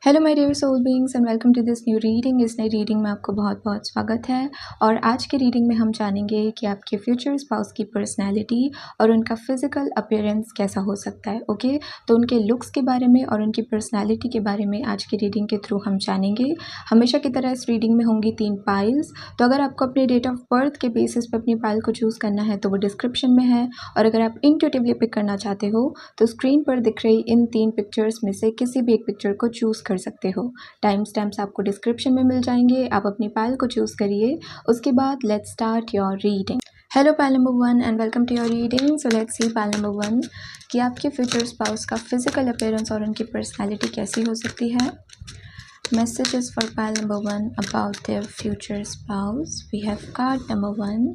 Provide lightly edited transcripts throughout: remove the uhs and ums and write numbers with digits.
Hello my dear soul beings and welcome to this new reading. इस नई reading में आपको बहुत बहुत स्वागत है। और आज के रीडिंग में हम जानेंगे कि आपके फ्यूचर स्पाउस की पर्सनैलिटी और उनका फिजिकल अपीयरेंस कैसा हो सकता है। ओके, तो उनके लुक्स के बारे में और उनकी पर्सनैलिटी के बारे में आज की रीडिंग के थ्रू हम जानेंगे। हमेशा की तरह इस रीडिंग में होंगी 3 पाइल्स। तो अगर आपको अपने डेट ऑफ बर्थ के बेसिस पर अपनी पाइल को चूज़ करना है तो वो डिस्क्रिप्शन में है, और अगर आप इंट्यूटिवली पिक करना चाहते हो तो स्क्रीन पर दिख रही इन 3 पिक्चर्स में से किसी भी एक पिक्चर को चूज़ कर सकते हो। टाइम स्टैम्प्स आपको डिस्क्रिप्शन में मिल जाएंगे। आप अपनी पाइल को चूज़ करिए। उसके बाद let's start your reading. Hello pile number 1 and welcome to your reading. So let's see pile number 1 कि आपके फ्यूचर स्पाउस का फिजिकल अपीयरेंस और उनकी पर्सनैलिटी कैसी हो सकती है। Messages for pile number 1 about their future spouse. We have card number 1,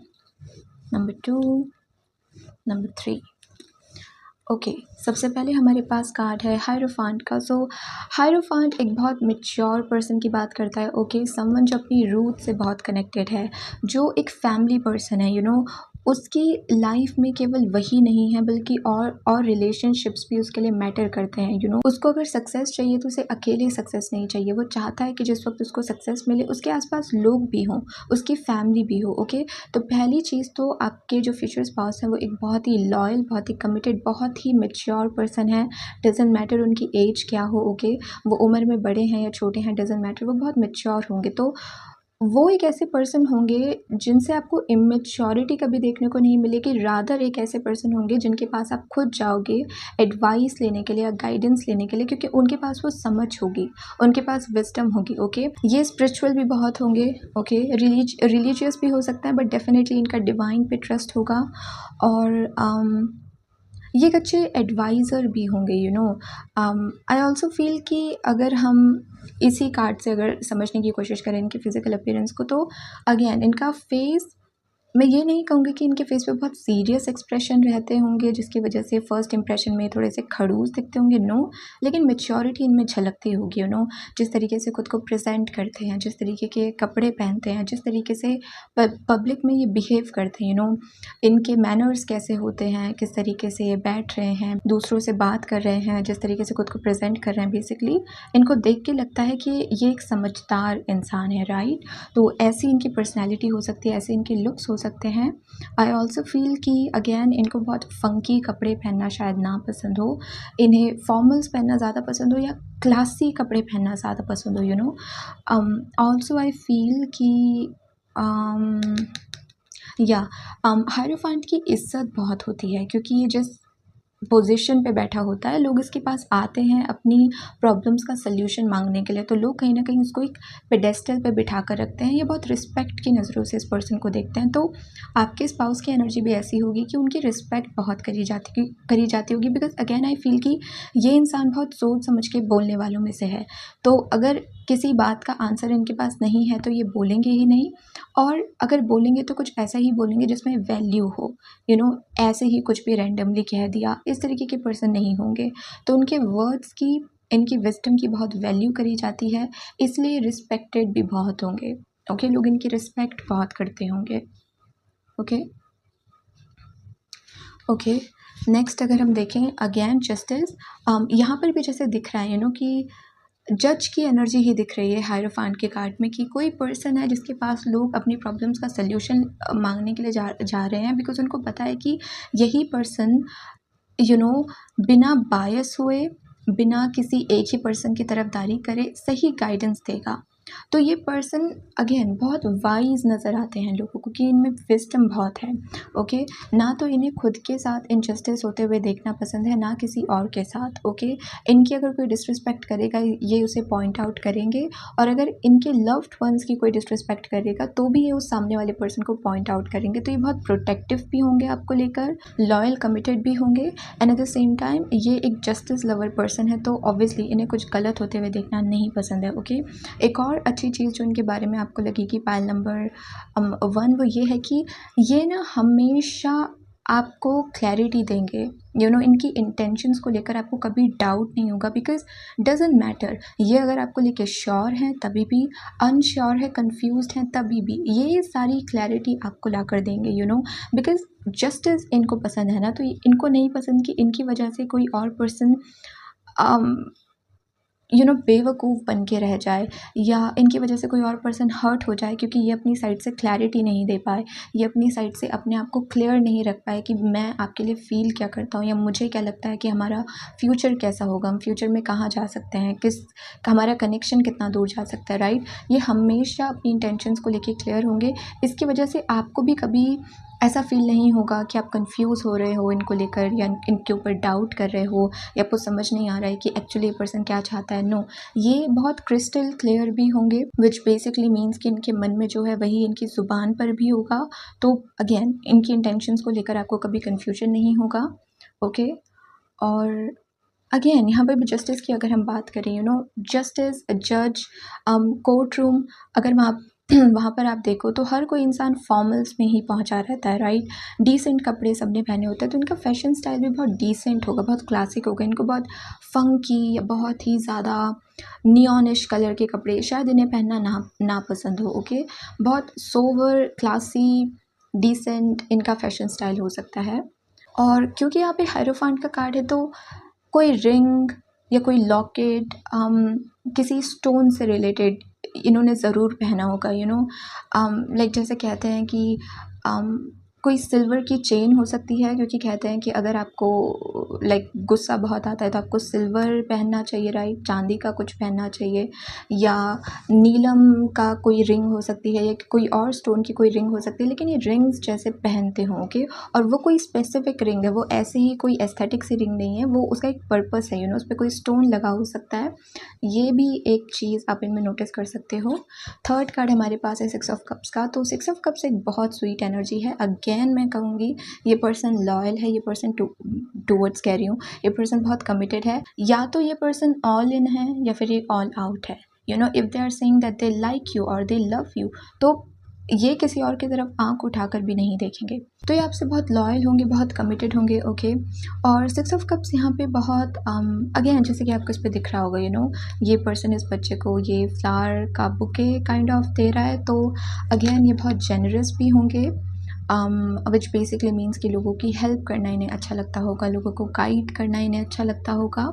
number 2, number 3. Okay, सबसे पहले हमारे पास कार्ड है हायरोफांट का। सो हायरोफांट एक बहुत मैच्योर पर्सन की बात करता है। ओके, समवन जो अपनी रूट से बहुत कनेक्टेड है, जो एक फैमिली पर्सन है। उसकी लाइफ में केवल वही नहीं है बल्कि और रिलेशनशिप्स भी उसके लिए मैटर करते हैं। उसको अगर सक्सेस चाहिए तो उसे अकेले सक्सेस नहीं चाहिए। वो चाहता है कि जिस वक्त उसको सक्सेस मिले उसके आसपास लोग भी हों, उसकी फैमिली भी हो। ओके, तो पहली चीज़ तो आपके जो फ्यूचर स्पाउस हैं वो एक बहुत ही लॉयल, बहुत ही कमिटेड, बहुत ही मैच्योर पर्सन है। डजेंट मैटर उनकी एज क्या हो। ओके, वो उम्र में बड़े हैं या छोटे हैं, डजेंट मैटर, वो बहुत मैच्योर होंगे। तो वो एक ऐसे पर्सन होंगे जिनसे आपको इमेच्योरिटी कभी देखने को नहीं मिलेगी। रादर एक ऐसे पर्सन होंगे जिनके पास आप खुद जाओगे एडवाइस लेने के लिए या गाइडेंस लेने के लिए, क्योंकि उनके पास वो समझ होगी, उनके पास विजडम होगी। ओके, ये स्पिरिचुअल भी बहुत होंगे। ओके, रिलीजियस भी हो सकता है, बट डेफिनेटली इनका डिवाइन पे ट्रस्ट होगा। और ये एक अच्छे एडवाइज़र भी होंगे। आई ऑल्सो फील कि अगर हम इसी कार्ड से अगर समझने की कोशिश करें इनके फिजिकल अपीयरेंस को, तो अगेन इनका फेस, मैं ये नहीं कहूँगी कि इनके फेस पे बहुत सीरियस एक्सप्रेशन रहते होंगे जिसकी वजह से फर्स्ट इंप्रेशन में थोड़े से खड़ूस दिखते होंगे। नो, लेकिन मैच्योरिटी इनमें झलकती होगी। जिस तरीके से खुद को प्रेजेंट करते हैं, जिस तरीके के कपड़े पहनते हैं, जिस तरीके से पब्लिक में ये बिहेव करते हैं। इनके मैनर्स कैसे होते हैं, किस तरीके से ये बैठ रहे हैं, दूसरों से बात कर रहे हैं, जिस तरीके से खुद को प्रेजेंट कर रहे हैं, बेसिकली इनको देख के लगता है कि ये एक समझदार इंसान है। राइट, तो ऐसी इनकी पर्सनैलिटी हो सकती है, ऐसे इनके लुक्स हो सकते हैं। आई ऑल्सो फील कि अगेन इनको बहुत फंकी कपड़े पहनना शायद ना पसंद हो, इन्हें फॉर्मल्स पहनना ज़्यादा पसंद हो या क्लासी कपड़े पहनना ज़्यादा पसंद हो। ऑल्सो आई फील कि या हायरोफांट की इज्जत बहुत होती है, क्योंकि ये जिस पोजीशन पे बैठा होता है, लोग इसके पास आते हैं अपनी प्रॉब्लम्स का सल्यूशन मांगने के लिए, तो लोग कहीं ना कहीं इसको एक पेडेस्टल पे बिठा कर रखते हैं। ये बहुत रिस्पेक्ट की नज़रों से इस पर्सन को देखते हैं। तो आपके स्पाउस की एनर्जी भी ऐसी होगी कि उनकी रिस्पेक्ट बहुत करी जाती होगी। बिकॉज अगेन आई फील कि ये इंसान बहुत सोच समझ के बोलने वालों में से है। तो अगर किसी बात का आंसर इनके पास नहीं है तो ये बोलेंगे ही नहीं, और अगर बोलेंगे तो कुछ ऐसा ही बोलेंगे जिसमें वैल्यू हो। ऐसे ही कुछ भी रैंडमली कह दिया, इस तरीके के पर्सन नहीं होंगे। तो उनके वर्ड्स की, इनकी विजडम की बहुत वैल्यू करी जाती है, इसलिए रिस्पेक्टेड भी बहुत होंगे। ओके, लोग इनकी रिस्पेक्ट बहुत करते होंगे। ओके ओके, नेक्स्ट अगर हम देखें अगेन जस्टिस, यहाँ पर भी जैसे दिख रहा है कि जज की एनर्जी ही दिख रही है हायरोफांट के कार्ड में, कि कोई पर्सन है जिसके पास लोग अपनी प्रॉब्लम्स का सल्यूशन मांगने के लिए जा रहे हैं, बिकॉज उनको पता है कि यही पर्सन बिना बायस हुए, बिना किसी एक ही पर्सन की तरफदारी करे, सही गाइडेंस देगा। तो ये पर्सन अगेन बहुत वाइज नज़र आते हैं लोगों को, कि इनमें विजडम बहुत है। ओके, ना तो इन्हें खुद के साथ इनजस्टिस होते हुए देखना पसंद है, ना किसी और के साथ। ओके, इनकी अगर कोई डिसरिस्पेक्ट करेगा ये उसे पॉइंट आउट करेंगे, और अगर इनके लव्ड वंस की कोई डिसरिस्पेक्ट करेगा तो भी ये उस सामने वाले पर्सन को पॉइंट आउट करेंगे। तो ये बहुत प्रोटेक्टिव भी होंगे आपको लेकर, लॉयल कमिटेड भी होंगे, and at the same time ये एक जस्टिस लवर पर्सन है। तो ऑब्वियसली इन्हें कुछ गलत होते हुए देखना नहीं पसंद है। ओके, एक और अच्छी चीज़ जो इनके बारे में आपको लगेगी पाइल नंबर 1, वो ये है कि ये ना हमेशा आपको क्लैरिटी देंगे। इनकी इंटेंशंस को लेकर आपको कभी डाउट नहीं होगा, बिकॉज डजेंट मैटर ये अगर आपको लेके श्योर हैं तभी भी, अनश्योर है, कंफ्यूज्ड हैं तभी भी, ये सारी क्लैरिटी आपको ला कर देंगे। बिकॉज जस्टिस इनको पसंद है ना, तो इनको नहीं पसंद कि इनकी वजह से कोई और पर्सन बेवकूफ़ बन के रह जाए, या इनकी वजह से कोई और पर्सन हर्ट हो जाए क्योंकि ये अपनी साइड से क्लैरिटी नहीं दे पाए, ये अपनी साइड से अपने आप को क्लियर नहीं रख पाए कि मैं आपके लिए फ़ील क्या करता हूँ, या मुझे क्या लगता है कि हमारा फ्यूचर कैसा होगा, हम फ्यूचर में कहाँ जा सकते हैं, हमारा कनेक्शन कितना दूर जा सकता है, राइट। ये हमेशा अपनी इंटेंशंस को लेके क्लियर होंगे। इसकी वजह से आपको भी कभी ऐसा फ़ील नहीं होगा कि आप कंफ्यूज हो रहे हो इनको लेकर, या इनके ऊपर डाउट कर रहे हो, या आपको समझ नहीं आ रहा है कि एक्चुअली ये पर्सन क्या चाहता है। नो, ये बहुत क्रिस्टल क्लियर भी होंगे, विच बेसिकली मीन्स कि इनके मन में जो है वही इनकी ज़ुबान पर भी होगा। तो अगेन इनकी इंटेंशंस को लेकर आपको कभी कन्फ्यूजन नहीं होगा। ओके। और अगेन यहाँ पर भी जस्टिस की अगर हम बात करें, जस्टिस, जज, कोर्ट रूम, अगर वहाँ पर आप देखो तो हर कोई इंसान फॉर्मल्स में ही पहुँचा रहता है, राइट। डिसेंट कपड़े सबने पहने होते हैं, तो इनका फैशन स्टाइल भी बहुत डिसेंट होगा, बहुत क्लासिक होगा। इनको बहुत फंकी या बहुत ही ज़्यादा नियॉनिश कलर के कपड़े शायद इन्हें पहनना ना पसंद हो। ओके, बहुत सोवर, क्लासी, डिसेंट इनका फैशन स्टाइल हो सकता है। और क्योंकि यहाँ पे हायरोफांट का कार्ड है, तो कोई रिंग या कोई लॉकेट किसी स्टोन से रिलेटेड इन्होंने ज़रूर पहना होगा। लाइक जैसे कहते हैं कि कोई सिल्वर की चेन हो सकती है, क्योंकि कहते हैं कि अगर आपको लाइक गुस्सा बहुत आता है तो आपको सिल्वर पहनना चाहिए, राइट, चांदी का कुछ पहनना चाहिए, या नीलम का कोई रिंग हो सकती है, या कोई और स्टोन की कोई रिंग हो सकती है, लेकिन ये रिंग्स जैसे पहनते हों। ओके, और वो कोई स्पेसिफिक रिंग है, वो ऐसे ही कोई एस्थेटिक सी रिंग नहीं है, वो उसका एक पर्पस है। उस पर कोई स्टोन लगा हो सकता है। ये भी एक चीज़ आप इनमें नोटिस कर सकते हो। थर्ड कार्ड हमारे पास है 6 ऑफ कप्स का। तो 6 ऑफ कप्स एक बहुत स्वीट एनर्जी है। अगेन मैं कहूँगी ये पर्सन लॉयल है, ये पर्सन टूवर्ड्स कह रही हूँ, ये पर्सन बहुत कमिटेड है। या तो ये पर्सन ऑल इन है या फिर ये ऑल आउट है। If they are saying that they like you और दे लव यू, तो ये किसी और की तरफ आंख उठाकर भी नहीं देखेंगे। तो ये आपसे बहुत लॉयल होंगे, बहुत कमिटेड होंगे। ओके। और 6 ऑफ कप्स यहाँ पे बहुत अगेन जैसे कि आपको इस पे दिख रहा होगा, ये पर्सन इस बच्चे को ये फ्लावर का बुके काइंड ऑफ दे रहा है। तो अगेन ये बहुत जेनरस भी होंगे, विच बेसिकली मीन्स कि लोगों की हेल्प करना इन्हें अच्छा लगता होगा, लोगों को गाइड करना इन्हें अच्छा लगता होगा।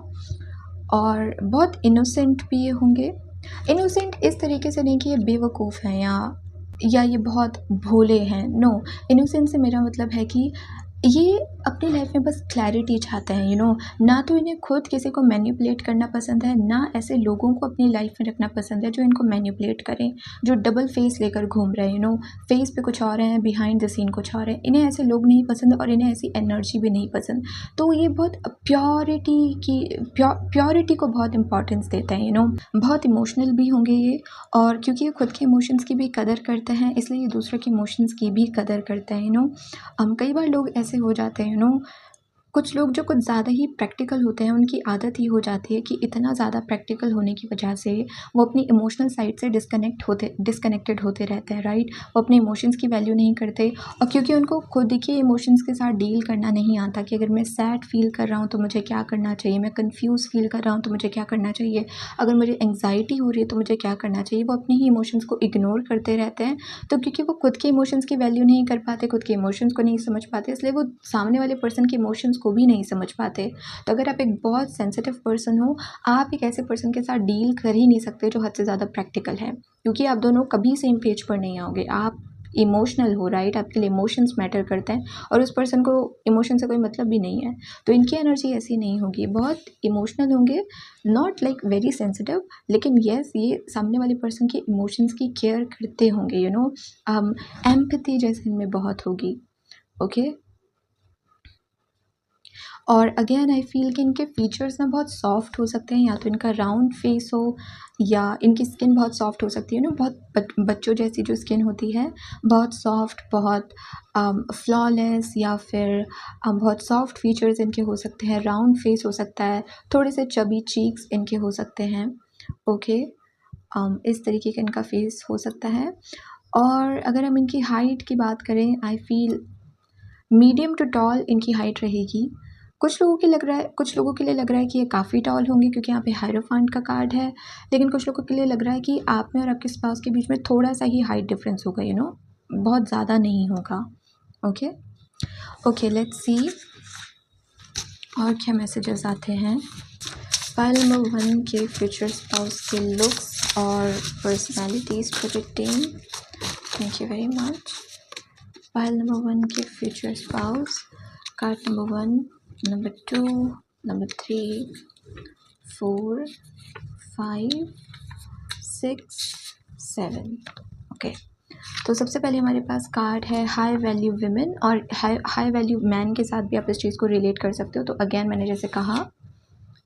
और बहुत इनोसेंट भी ये होंगे। इनोसेंट इस तरीके से नहीं कि ये बेवकूफ़ हैं या ये बहुत भोले हैं। नो, इनोसेंट से मेरा मतलब है कि ये अपनी लाइफ में बस क्लैरिटी चाहते हैं। ना तो इन्हें खुद किसी को मैनिपुलेट करना पसंद है, ना ऐसे लोगों को अपनी लाइफ में रखना पसंद है जो इनको मैनिपुलेट करें, जो डबल फेस लेकर घूम रहे हैं। फेस पे कुछ और है, बिहाइंड द सीन कुछ और है। इन्हें ऐसे लोग नहीं पसंद और इन्हें ऐसी एनर्जी भी नहीं पसंद। तो ये बहुत प्योरिटी को बहुत इंपॉर्टेंस देते हैं। बहुत इमोशनल भी होंगे ये, और क्योंकि ये खुद के इमोशंस की भी कदर करते हैं, इसलिए ये दूसरों के इमोशंस की भी कदर करते हैं। कई बार लोग ऐसे हो जाते हैं, कुछ लोग जो कुछ ज़्यादा ही प्रैक्टिकल होते हैं, उनकी आदत ही हो जाती है कि इतना ज़्यादा प्रैक्टिकल होने की वजह से वो अपनी इमोशनल साइड से डिस्कनेक्टेड होते रहते हैं, राइट। वो अपने इमोशंस की वैल्यू नहीं करते, और क्योंकि उनको खुद के इमोशंस के साथ डील करना नहीं आता कि अगर मैं सैड फील कर रहा हूँ तो मुझे क्या करना चाहिए, मैं कंफ्यूज फील कर रहा हूँ तो मुझे क्या करना चाहिए, अगर मुझे एंग्जाइटी हो रही है तो मुझे क्या करना चाहिए, वो अपने ही इमोशंस को इग्नोर करते रहते हैं। तो क्योंकि वो खुद के इमोशंस की वैल्यू नहीं कर पाते, खुद के इमोशंस को नहीं समझ पाते, इसलिए वो सामने वाले पर्सन के इमोशंस को भी नहीं समझ पाते। तो अगर आप एक बहुत सेंसिटिव पर्सन हो, आप एक ऐसे पर्सन के साथ डील कर ही नहीं सकते जो हद से ज़्यादा प्रैक्टिकल है, क्योंकि आप दोनों कभी सेम पेज पर नहीं आओगे। आप इमोशनल हो, राइट, आपके लिए इमोशंस मैटर करते हैं, और उस पर्सन को इमोशन से कोई मतलब भी नहीं है। तो इनकी एनर्जी ऐसी नहीं होगी, बहुत इमोशनल होंगे, नॉट लाइक वेरी सेंसिटिव, लेकिन येस ये सामने वाले पर्सन के इमोशंस की केयर करते होंगे। एम्पैथी जैसे इनमें बहुत होगी। ओके। और अगेन आई फील कि इनके फीचर्स ना बहुत सॉफ्ट हो सकते हैं, या तो इनका राउंड फेस हो, या इनकी स्किन बहुत सॉफ्ट हो सकती है बहुत बच्चों जैसी जो स्किन होती है, बहुत सॉफ्ट, बहुत फ्लॉलेस, या फिर बहुत सॉफ्ट फीचर्स इनके हो सकते हैं, राउंड फेस हो सकता है, थोड़े से चबी चीक्स इनके हो सकते हैं। ओके। इस तरीके का इनका फेस हो सकता है। और अगर हम इनकी हाइट की बात करें, I feel medium to tall इनकी हाइट रहेगी। कुछ लोगों के लिए लग रहा है कि ये काफ़ी टॉल होंगे क्योंकि यहाँ पे हायरोफांट का कार्ड है, लेकिन कुछ लोगों के लिए लग रहा है कि आप में और आपके स्पाउस के बीच में थोड़ा सा ही हाइट डिफरेंस होगा, बहुत ज़्यादा नहीं होगा। ओके, लेट्स सी और क्या मैसेजेस आते हैं। फाइल नंबर 1 के फ्यूचर स्पाउस के लुक्स और personalities projecting. Thank you very much. File number 1 के future spouse, card number 1, number 2, number 3, 4, 5, 6, 7। Okay, तो सबसे पहले हमारे पास कार्ड है हाई वैल्यू विमेन, और हाई वैल्यू मैन के साथ भी आप इस चीज़ को रिलेट कर सकते हो। तो अगेन मैंने जैसे कहा,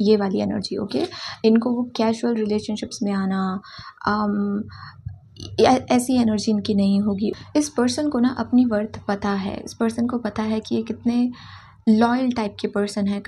ये वाली एनर्जी, ओके। इनको वो कैजुअल रिलेशनशिप्स में आना, ऐसी एनर्जी इनकी नहीं होगी। इस पर्सन को ना अपनी वर्थ पता है, इस पर्सन को पता है कि ये कितने लॉयल टाइप के पर्सन है,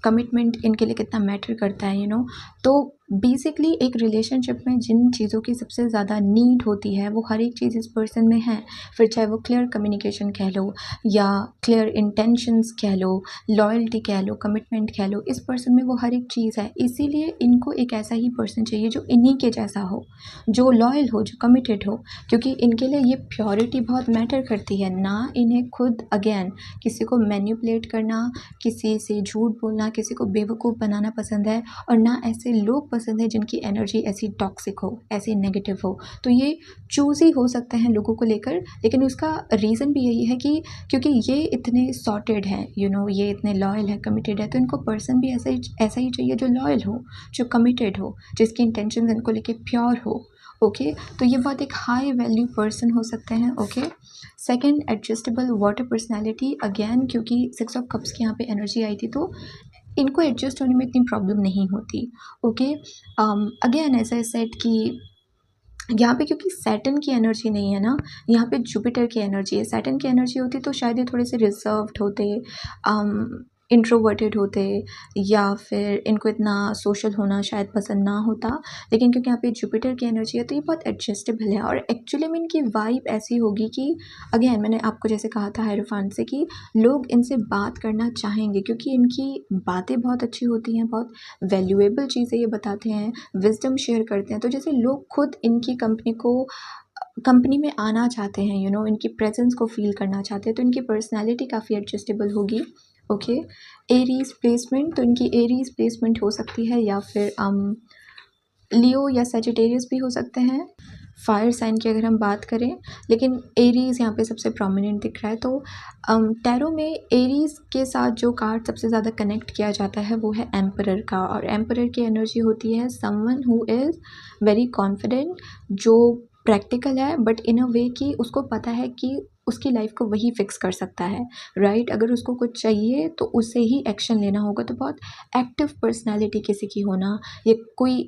कमिटमेंट इनके लिए कितना मैटर करता है, तो बेसिकली एक रिलेशनशिप में जिन चीज़ों की सबसे ज़्यादा नीड होती है वो हर एक चीज़ इस पर्सन में है। फिर चाहे वो क्लियर कम्युनिकेशन कह लो, या क्लियर इंटेंशंस कह लो, लॉयल्टी कह लो, कमिटमेंट कह लो, इस पर्सन में वो हर एक चीज़ है। इसीलिए इनको एक ऐसा ही पर्सन चाहिए जो इन्हीं के जैसा हो, जो लॉयल हो, जो कमिटेड हो, क्योंकि इनके लिए ये प्योरिटी बहुत मैटर करती है। ना इन्हें खुद अगेन किसी को मैनिपुलेट करना, किसी से झूठ बोलना, किसी को बेवकूफ़ बनाना पसंद है, और ना ऐसे लोग पसंद है जिनकी एनर्जी ऐसी टॉक्सिक हो, ऐसी नेगेटिव हो। तो ये चूज़ी हो सकते हैं लोगों को लेकर, लेकिन उसका रीज़न भी यही है कि क्योंकि ये इतने सॉर्टेड हैं, ये इतने लॉयल है, कमिटेड है, तो इनको पर्सन भी ऐसा ही चाहिए जो लॉयल हो, जो कमिटेड हो, जिसकी इंटेंशन इनको लेके प्योर हो। ओके, तो ये बहुत एक हाई वैल्यू पर्सन हो सकते हैं। Okay, second, adjustable water personality. Again क्योंकि 6 ऑफ कप्स की यहाँ पे एनर्जी आई थी, तो इनको एडजस्ट होने में इतनी प्रॉब्लम नहीं होती। ओके, अगेन ऐसा है सेट कि यहाँ पे क्योंकि सैटर्न की एनर्जी नहीं है ना, यहाँ पे जुपिटर की एनर्जी है। सैटर्न की एनर्जी होती तो शायद ये थोड़े से रिजर्व्ड होते, इंट्रोवर्टेड होते, या फिर इनको इतना सोशल होना शायद पसंद ना होता। लेकिन क्योंकि यहाँ पे जुपिटर की एनर्जी है तो ये बहुत एडजस्टेबल है, और एक्चुअली में इनकी वाइब ऐसी होगी कि अगेन मैंने आपको जैसे कहा था हायरोफेंट से कि लोग इनसे बात करना चाहेंगे, क्योंकि इनकी बातें बहुत अच्छी होती हैं, बहुत वैल्यूएबल चीज़ें ये बताते हैं, विजडम शेयर करते हैं। तो जैसे लोग खुद इनकी कंपनी में आना चाहते हैं, इनकी प्रेजेंस को फील करना चाहते हैं, तो इनकी पर्सनैलिटी काफ़ी एडजस्टेबल होगी। ओके, एरीज प्लेसमेंट, तो इनकी एरीज प्लेसमेंट हो सकती है, या फिर लियो या सेजिटेरियस भी हो सकते हैं, फायर साइन की अगर हम बात करें, लेकिन एरीज़ यहाँ पे सबसे प्रोमिनेंट दिख रहा है। तो टैरो में एरीज़ के साथ जो कार्ड सबसे ज़्यादा कनेक्ट किया जाता है वो है एम्परर का, और एम्परर की एनर्जी होती है someone who is very confident, जो प्रैक्टिकल है, बट इन अ वे कि उसको पता है कि उसकी लाइफ को वही फिक्स कर सकता है, राइट। अगर उसको कुछ चाहिए तो उससे ही एक्शन लेना होगा। तो बहुत एक्टिव पर्सनैलिटी किसी की होना, ये कोई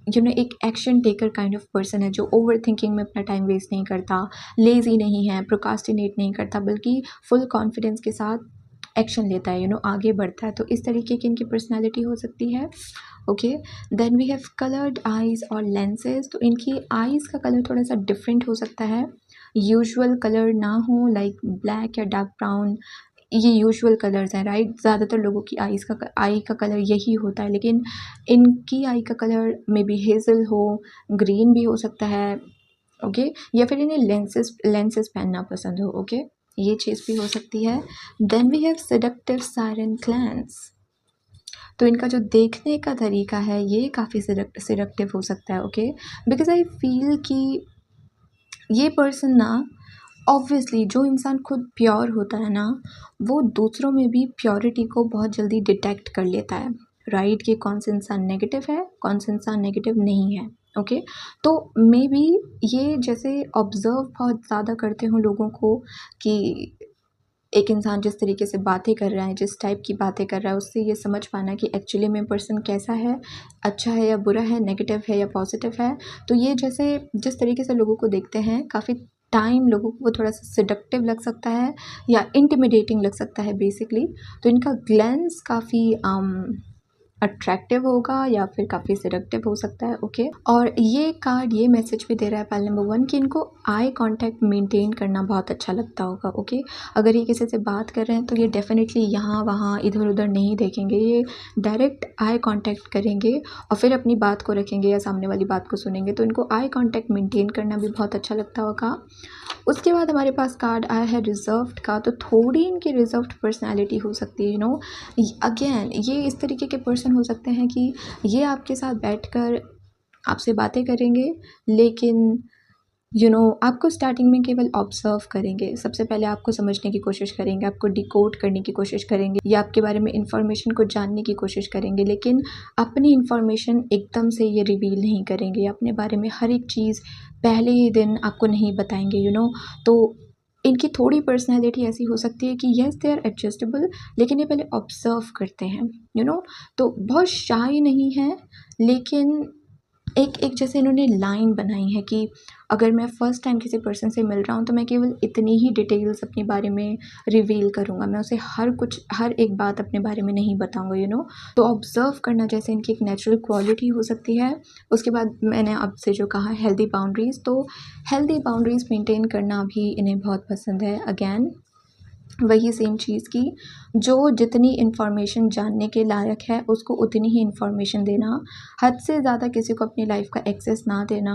एक action taker kind of person है, जो ओवर थिंकिंग में अपना टाइम वेस्ट नहीं करता, लेज़ी नहीं है, प्रोकास्टिनेट नहीं करता, बल्कि फुल कॉन्फिडेंस के साथ एक्शन लेता है, आगे बढ़ता है। तो इस तरीके की इनकी पर्सनैलिटी हो सकती है। Okay, then we have coloured eyes और लेंसेज। तो इनकी आइज़ का कलर थोड़ा सा डिफरेंट हो सकता है, यूजुअल कलर ना हो, लाइक ब्लैक या डार्क ब्राउन, ये यूजुअल कलर्स हैं, राइट। ज़्यादातर लोगों की आई का कलर यही होता है, लेकिन इनकी आई का कलर मे बी हेज़ल हो, ग्रीन भी हो सकता है। ओके, या फिर इन्हें लेंसेज पहनना पसंद हो। ओके, ये चीज़ भी हो सकती है। Then we have seductive siren glance. तो इनका जो देखने का तरीका है ये काफ़ी सेडक्टिव हो सकता है। ओके, बिकॉज आई फील कि ये पर्सन ना, ऑब्वियसली जो इंसान खुद प्योर होता है ना, वो दूसरों में भी प्योरिटी को बहुत जल्दी डिटेक्ट कर लेता है, राइट, कि कौन सा इंसान नेगेटिव है, कौन सा इंसान नेगेटिव नहीं है। ओके, तो मे बी ये जैसे ऑब्ज़र्व बहुत ज़्यादा करते हो लोगों को, कि एक इंसान जिस तरीके से बातें कर रहा है, जिस टाइप की बातें कर रहा है, उससे ये समझ पाना कि एक्चुअली में पर्सन कैसा है, अच्छा है या बुरा है, नेगेटिव है या पॉजिटिव है। तो ये जैसे जिस तरीके से लोगों को देखते हैं, काफ़ी टाइम लोगों को वो थोड़ा सा सेडक्टिव लग सकता है या इंटिमिडेटिंग लग सकता है बेसिकली। तो इनका ग्लैंस काफ़ी अट्रैक्टिव होगा या फिर काफ़ी सेडक्टिव हो सकता है। ओके, और ये कार्ड ये मैसेज भी दे रहा है पाइल नंबर 1 कि इनको आई कांटेक्ट मेंटेन करना बहुत अच्छा लगता होगा। ओके, अगर ये किसी से बात कर रहे हैं तो ये डेफिनेटली यहाँ वहाँ इधर उधर नहीं देखेंगे, ये डायरेक्ट आई कांटेक्ट करेंगे और फिर अपनी बात को रखेंगे या सामने वाली बात को सुनेंगे। तो इनको आई कांटेक्ट मेंटेन करना भी बहुत अच्छा लगता होगा। उसके बाद हमारे पास कार्ड आया है रिजर्व्ड का। तो थोड़ी इनकी रिजर्व्ड पर्सनैलिटी हो सकती है, अगेन ये इस तरीके के पर्सन सिचुएशन हो सकते हैं कि ये आपके साथ बैठकर आपसे बातें करेंगे, लेकिन आपको स्टार्टिंग में केवल ऑब्ज़र्व करेंगे। सबसे पहले आपको समझने की कोशिश करेंगे, आपको डिकोड करने की कोशिश करेंगे या आपके बारे में इन्फॉर्मेशन को जानने की कोशिश करेंगे, लेकिन अपनी इन्फॉर्मेशन एकदम से ये रिवील नहीं करेंगे। अपने बारे में हर एक चीज़ पहले ही दिन आपको नहीं बताएँगे। तो इनकी थोड़ी पर्सनैलिटी ऐसी हो सकती है कि येस दे आर एडजस्टेबल, लेकिन ये पहले ऑब्ज़र्व करते हैं। तो बहुत शाय नहीं है, लेकिन एक जैसे इन्होंने लाइन बनाई है कि अगर मैं फ़र्स्ट टाइम किसी पर्सन से मिल रहा हूँ तो मैं केवल इतनी ही डिटेल्स अपने बारे में रिवील करूँगा, मैं उसे हर एक बात अपने बारे में नहीं बताऊँगा। तो ऑब्ज़र्व करना जैसे इनकी एक नेचुरल क्वालिटी हो सकती है। उसके बाद मैंने आपसे जो कहा हेल्दी बाउंड्रीज़, तो हेल्दी बाउंड्रीज़ मेंटेन करना भी इन्हें बहुत पसंद है। अगेन वही सेम चीज़ की जो जितनी इन्फॉर्मेशन जानने के लायक है उसको उतनी ही इन्फॉर्मेशन देना, हद से ज़्यादा किसी को अपनी लाइफ का एक्सेस ना देना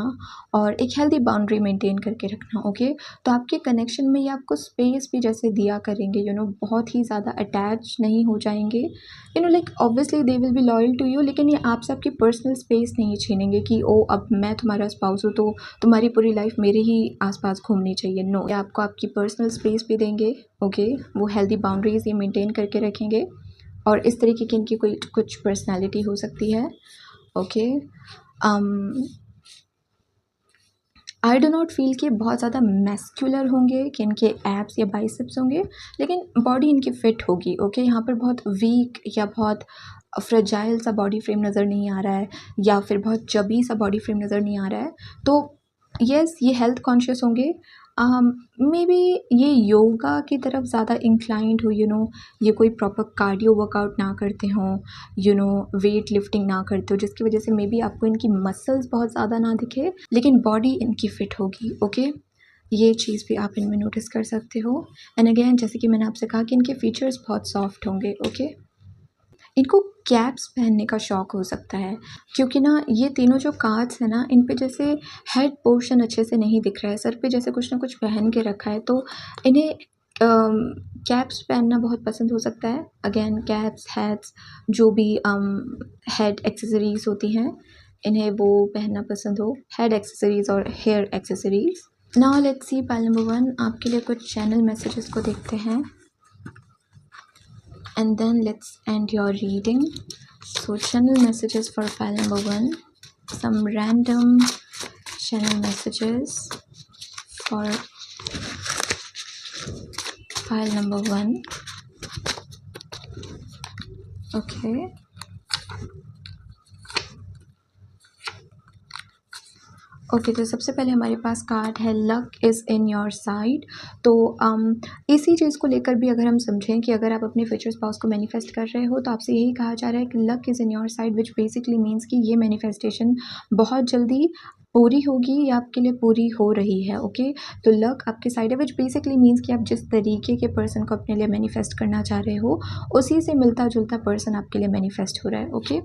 और एक हेल्दी बाउंड्री मेंटेन करके रखना। ओके, तो आपके कनेक्शन में ये आपको स्पेस भी जैसे दिया करेंगे, बहुत ही ज़्यादा अटैच नहीं हो जाएंगे। Like obviously they will be loyal to you, लेकिन ये आपसे आपकी पर्सनल स्पेस नहीं छीनेंगे कि ओ अब मैं तुम्हारा स्पाउस हूँ तो तुम्हारी पूरी लाइफ मेरे ही आसपास घूमनी चाहिए। नो, ये आपको आपकी पर्सनल स्पेस भी देंगे। ओके, वो हेल्दी बाउंड्रीज़ ये मेंटेन करके रखेंगे और इस तरीके की इनकी कोई कुछ पर्सनैलिटी हो सकती है। Okay, I do not feel कि बहुत ज़्यादा मैस्कुलर होंगे, कि इनके एब्स या बाइसेप्स होंगे, लेकिन बॉडी इनकी फिट होगी। ओके, यहाँ पर बहुत वीक या बहुत फ्रेजाइल सा बॉडी फ्रेम नज़र नहीं आ रहा है या फिर बहुत चबी सा बॉडी फ्रेम नज़र नहीं आ रहा है। तो येस, ये हेल्थ कॉन्शियस होंगे। मे बी ये योगा की तरफ ज़्यादा इंक्लाइंड हो। ये कोई प्रॉपर कार्डियो वर्कआउट ना करते हों, वेट लिफ्टिंग ना करते हो, जिसकी वजह से मे बी आपको इनकी मसल्स बहुत ज़्यादा ना दिखे, लेकिन बॉडी इनकी फिट होगी। ओके, ये चीज़ भी आप इनमें नोटिस कर सकते हो। एंड अगेन जैसे कि मैंने आपसे कहा कि इनके फीचर्स बहुत सॉफ्ट होंगे। ओके, इनको कैप्स पहनने का शौक़ हो सकता है, क्योंकि ना ये तीनों जो कार्ड्स हैं ना, इन पे जैसे हेड पोर्शन अच्छे से नहीं दिख रहा है, सर पे जैसे कुछ ना कुछ पहन के रखा है, तो इन्हें कैप्स पहनना बहुत पसंद हो सकता है। अगेन कैप्स, हैट्स, जो भी हेड एक्सेसरीज़ होती हैं, इन्हें वो पहनना पसंद हो, हेड एक्सेसरीज़ और hair accessories. Now let's see pile number 1, आपके लिए कुछ चैनल मैसेजेस को देखते हैं and then let's end your reading. So channel messages for file number 1, some random channel messages for file number 1. Okay, okay, तो सबसे पहले हमारे पास कार्ड है luck is in your side. तो इसी चीज़ को लेकर भी अगर हम समझें कि अगर आप अपने फ्यूचर स्पाउस को मैनिफेस्ट कर रहे हो तो आपसे यही कहा जा रहा है कि luck is in your side, which basically means कि ये मैनिफेस्टेशन बहुत जल्दी पूरी होगी या आपके लिए पूरी हो रही है। ओके, तो लक आपके साइड है, विच बेसिकली मीन्स कि आप जिस तरीके के पर्सन को अपने लिए मैनिफेस्ट करना चाह रहे हो उसी से मिलता जुलता पर्सन आपके लिए मैनिफेस्ट हो रहा है। ओके,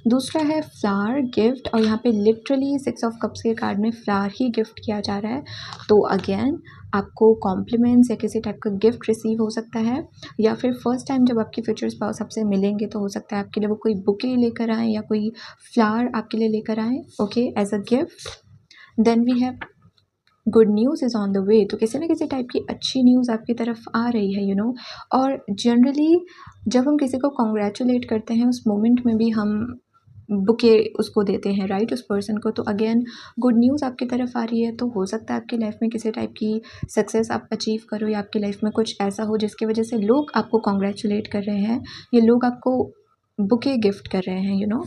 दूसरा है फ्लावर गिफ्ट, और यहाँ पे लिटरली 6 ऑफ कप्स के कार्ड में फ्लावर ही गिफ्ट किया जा रहा है। तो अगेन आपको कॉम्प्लीमेंट्स या किसी टाइप का गिफ्ट रिसीव हो सकता है, या फिर फर्स्ट टाइम जब आपके फ्यूचर स्पाउस आपसे मिलेंगे तो हो सकता है आपके लिए वो कोई बुके लेकर आए या कोई फ्लावर आपके लिए लेकर आए। Okay, as a gift. Then we have good news is on the way, तो किसी न किसी टाइप की अच्छी न्यूज़ आपकी तरफ आ रही है। और जनरली जब हम किसी को कॉन्ग्रेचुलेट करते हैं उस मोमेंट में भी हम बुके उसको देते हैं, राइट, उस पर्सन को। तो अगेन गुड न्यूज़ आपकी तरफ आ रही है, तो हो सकता है आपकी लाइफ में किसी टाइप की सक्सेस आप अचीव करो या आपकी लाइफ में कुछ ऐसा हो जिसकी वजह से लोग आपको कॉन्ग्रेचुलेट कर रहे हैं या लोग आपको बुके गिफ्ट कर रहे हैं।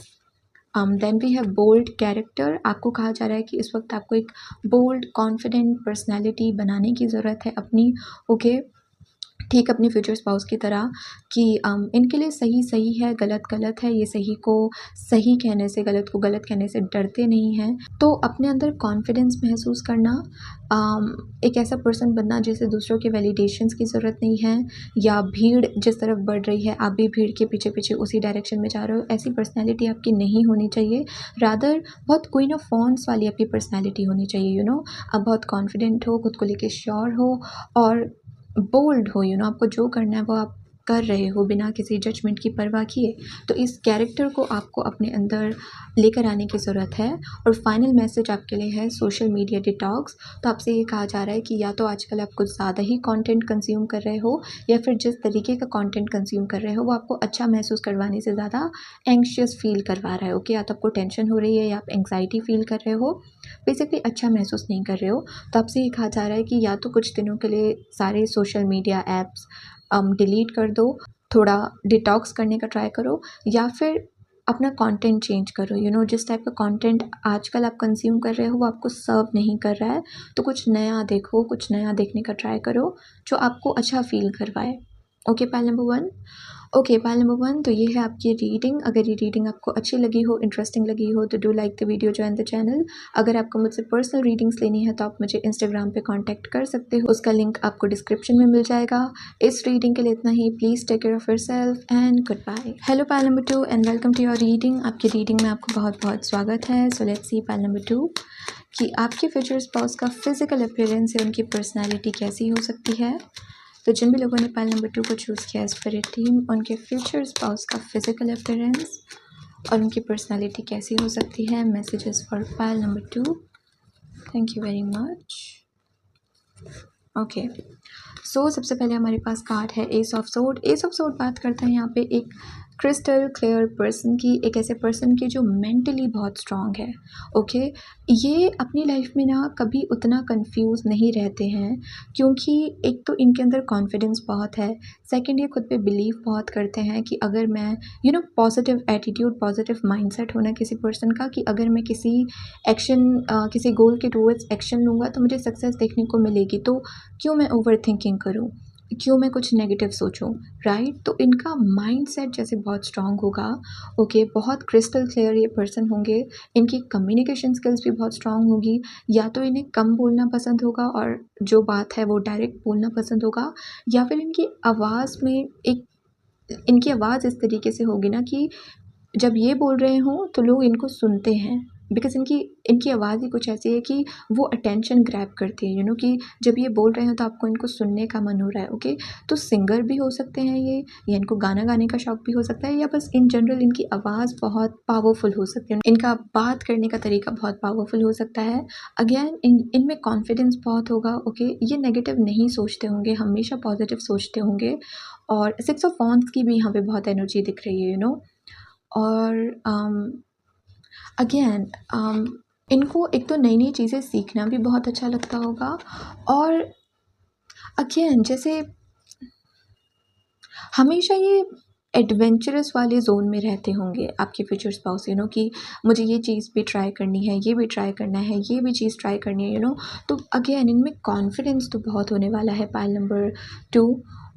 Then we have bold character, आपको कहा जा रहा है कि इस वक्त आपको एक बोल्ड कॉन्फिडेंट पर्सनैलिटी बनाने की ज़रूरत है अपनी। ओके, ठीक अपने फ्यूचर स्पाउस की तरह कि इनके लिए सही सही है, गलत गलत है, ये सही को सही कहने से, गलत को गलत कहने से डरते नहीं हैं। तो अपने अंदर कॉन्फिडेंस महसूस करना, एक ऐसा पर्सन बनना जिसे दूसरों के वैलिडेशंस की ज़रूरत नहीं है, या भीड़ जिस तरफ बढ़ रही है आप भी भीड़ के पीछे पीछे उसी डायरेक्शन में जा रहे हो, ऐसी पर्सनैलिटी आपकी नहीं होनी चाहिए। रादर बहुत क्वीन ऑफ वॉन्ड्स वाली आपकी पर्सनैलिटी होनी चाहिए। आप बहुत कॉन्फिडेंट हो, खुद को लेके श्योर हो और बोल्ड हो। आपको जो करना है वो आप कर रहे हो बिना किसी जजमेंट की परवाह किए, तो इस कैरेक्टर को आपको अपने अंदर लेकर आने की ज़रूरत है। और फाइनल मैसेज आपके लिए है सोशल मीडिया डिटॉक्स। तो आपसे ये कहा जा रहा है कि या तो आजकल आप कुछ ज़्यादा ही कंटेंट कंज्यूम कर रहे हो, या फिर जिस तरीके का कंटेंट कंज्यूम कर रहे हो वो आपको अच्छा महसूस करवाने से ज़्यादा एंग्शियस फील करवा रहा है। ओके, या तो आपको टेंशन हो रही है या आप एंग्जाइटी फील कर रहे हो, बेसिकली अच्छा महसूस नहीं कर रहे हो। तो आपसे ये कहा जा रहा है कि या तो कुछ दिनों के लिए सारे सोशल मीडिया ऐप्स डिलीट कर दो, थोड़ा डिटॉक्स करने का ट्राई करो, या फिर अपना कंटेंट चेंज करो। जिस टाइप का कंटेंट आजकल आप कंज्यूम कर रहे हो वो आपको सर्व नहीं कर रहा है, तो कुछ नया देखो, कुछ नया देखने का ट्राई करो जो आपको अच्छा फील करवाए। Okay, pile number 1। Okay, pile number 1, तो ये है आपकी रीडिंग। अगर ये रीडिंग आपको अच्छी लगी हो, इंटरेस्टिंग लगी हो, तो do like the video, join the channel. अगर आपको मुझसे पर्सनल रीडिंग्स लेनी है तो आप मुझे इंस्टाग्राम पे कांटेक्ट कर सकते हो, उसका लिंक आपको डिस्क्रिप्शन में मिल जाएगा। इस रीडिंग के लिए इतना ही। Please take care of yourself and good bye. Hello pile number 2 and welcome to your reading. आपकी रीडिंग में आपको बहुत बहुत स्वागत है। So let's see pile number 2 कि आपके फ्यूचर स्पाउस का फिजिकल अपीयरेंस या उनकी पर्सनैलिटी कैसी हो सकती है। तो जिन भी लोगों ने पाइल नंबर 2 को चूज़ किया है स्पिरिट टीम, उनके फ्यूचर स्पाउस का फिजिकल अपीयरेंस और उनकी पर्सनालिटी कैसी हो सकती है। Messages for pile number 2। Thank you very much. Okay, so सबसे पहले हमारे पास कार्ड है ace of sword. Ace of sword बात करते हैं यहाँ पे एक क्रिस्टल क्लियर पर्सन की, एक ऐसे पर्सन की जो मेंटली बहुत स्ट्रांग है। ओके, ये अपनी लाइफ में ना कभी उतना कंफ्यूज नहीं रहते हैं, क्योंकि एक तो इनके अंदर कॉन्फिडेंस बहुत है, सेकंड ये खुद पे बिलीव बहुत करते हैं कि अगर मैं पॉजिटिव एटीट्यूड, पॉजिटिव माइंडसेट होना किसी पर्सन का, कि अगर मैं किसी एक्शन किसी गोल के टूवर्ड्स एक्शन लूँगा तो मुझे सक्सेस देखने को मिलेगी, तो क्यों मैं ओवर थिंकिंग करूँ, क्यों मैं कुछ नेगेटिव सोचूं, राइट। तो इनका माइंडसेट जैसे बहुत स्ट्रांग होगा। ओके, बहुत क्रिस्टल क्लियर ये पर्सन होंगे। इनकी कम्युनिकेशन स्किल्स भी बहुत स्ट्रांग होगी। या तो इन्हें कम बोलना पसंद होगा और जो बात है वो डायरेक्ट बोलना पसंद होगा, या फिर इनकी आवाज़ इस तरीके से होगी ना कि जब ये बोल रहे हों तो लोग इनको सुनते हैं, बिकॉज़ इनकी इनकी आवाज़ ही कुछ ऐसी है कि वो अटेंशन ग्रैब करती है, कि जब ये बोल रहे हो तो आपको इनको सुनने का मन हो रहा है। ओके, तो सिंगर भी हो सकते हैं ये, या इनको गाना गाने का शौक भी हो सकता है, या बस इन जनरल इनकी आवाज़ बहुत पावरफुल हो सकती है, इनका बात करने का तरीका बहुत पावरफुल हो सकता है। अगेन इनमें कॉन्फिडेंस बहुत होगा। ओके, ये नेगेटिव नहीं सोचते होंगे, हमेशा पॉजिटिव सोचते होंगे। और 6 ऑफ वॉन्ड्स की भी यहाँ पे बहुत एनर्जी दिख रही है। और अगेन इनको एक तो नई नई चीज़ें सीखना भी बहुत अच्छा लगता होगा। और अगेन जैसे हमेशा ये एडवेंचरस वाले जोन में रहते होंगे आपके फ्यूचर स्पाउस, कि मुझे ये चीज़ भी ट्राई करनी है, ये भी ट्राई करना है, ये भी चीज़ ट्राई करनी है। तो अगेन इनमें कॉन्फिडेंस तो बहुत होने वाला है पाइल नंबर 2।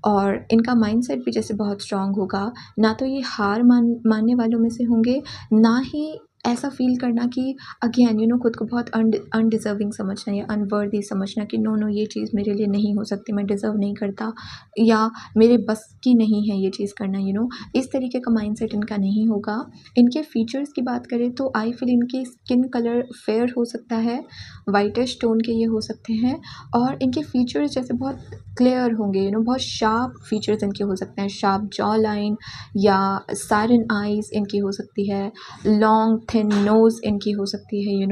और इनका माइंडसेट भी जैसे बहुत स्ट्रांग होगा। ना तो ये हार मानने वालों में से होंगे, ना ही ऐसा फील करना कि अगेन खुद को बहुत अनडिज़र्विंग समझना या अनवर्दी समझना कि नो ये चीज़ मेरे लिए नहीं हो सकती, मैं डिज़र्व नहीं करता, या मेरे बस की नहीं है ये चीज़ करना। इस तरीके का माइंडसेट इनका नहीं होगा। इनके फीचर्स की बात करें तो आई फील इनकी स्किन कलर फेयर हो सकता है, वाइटिश टोन के ये हो सकते हैं। और इनके फीचर्स जैसे बहुत क्लियर होंगे, बहुत शार्प फीचर्स इनके हो सकते हैं, शार्प जॉ लाइन या साइरन आइज़ इनकी हो सकती है, लॉन्ग थिन नोज़ इनकी हो सकती है,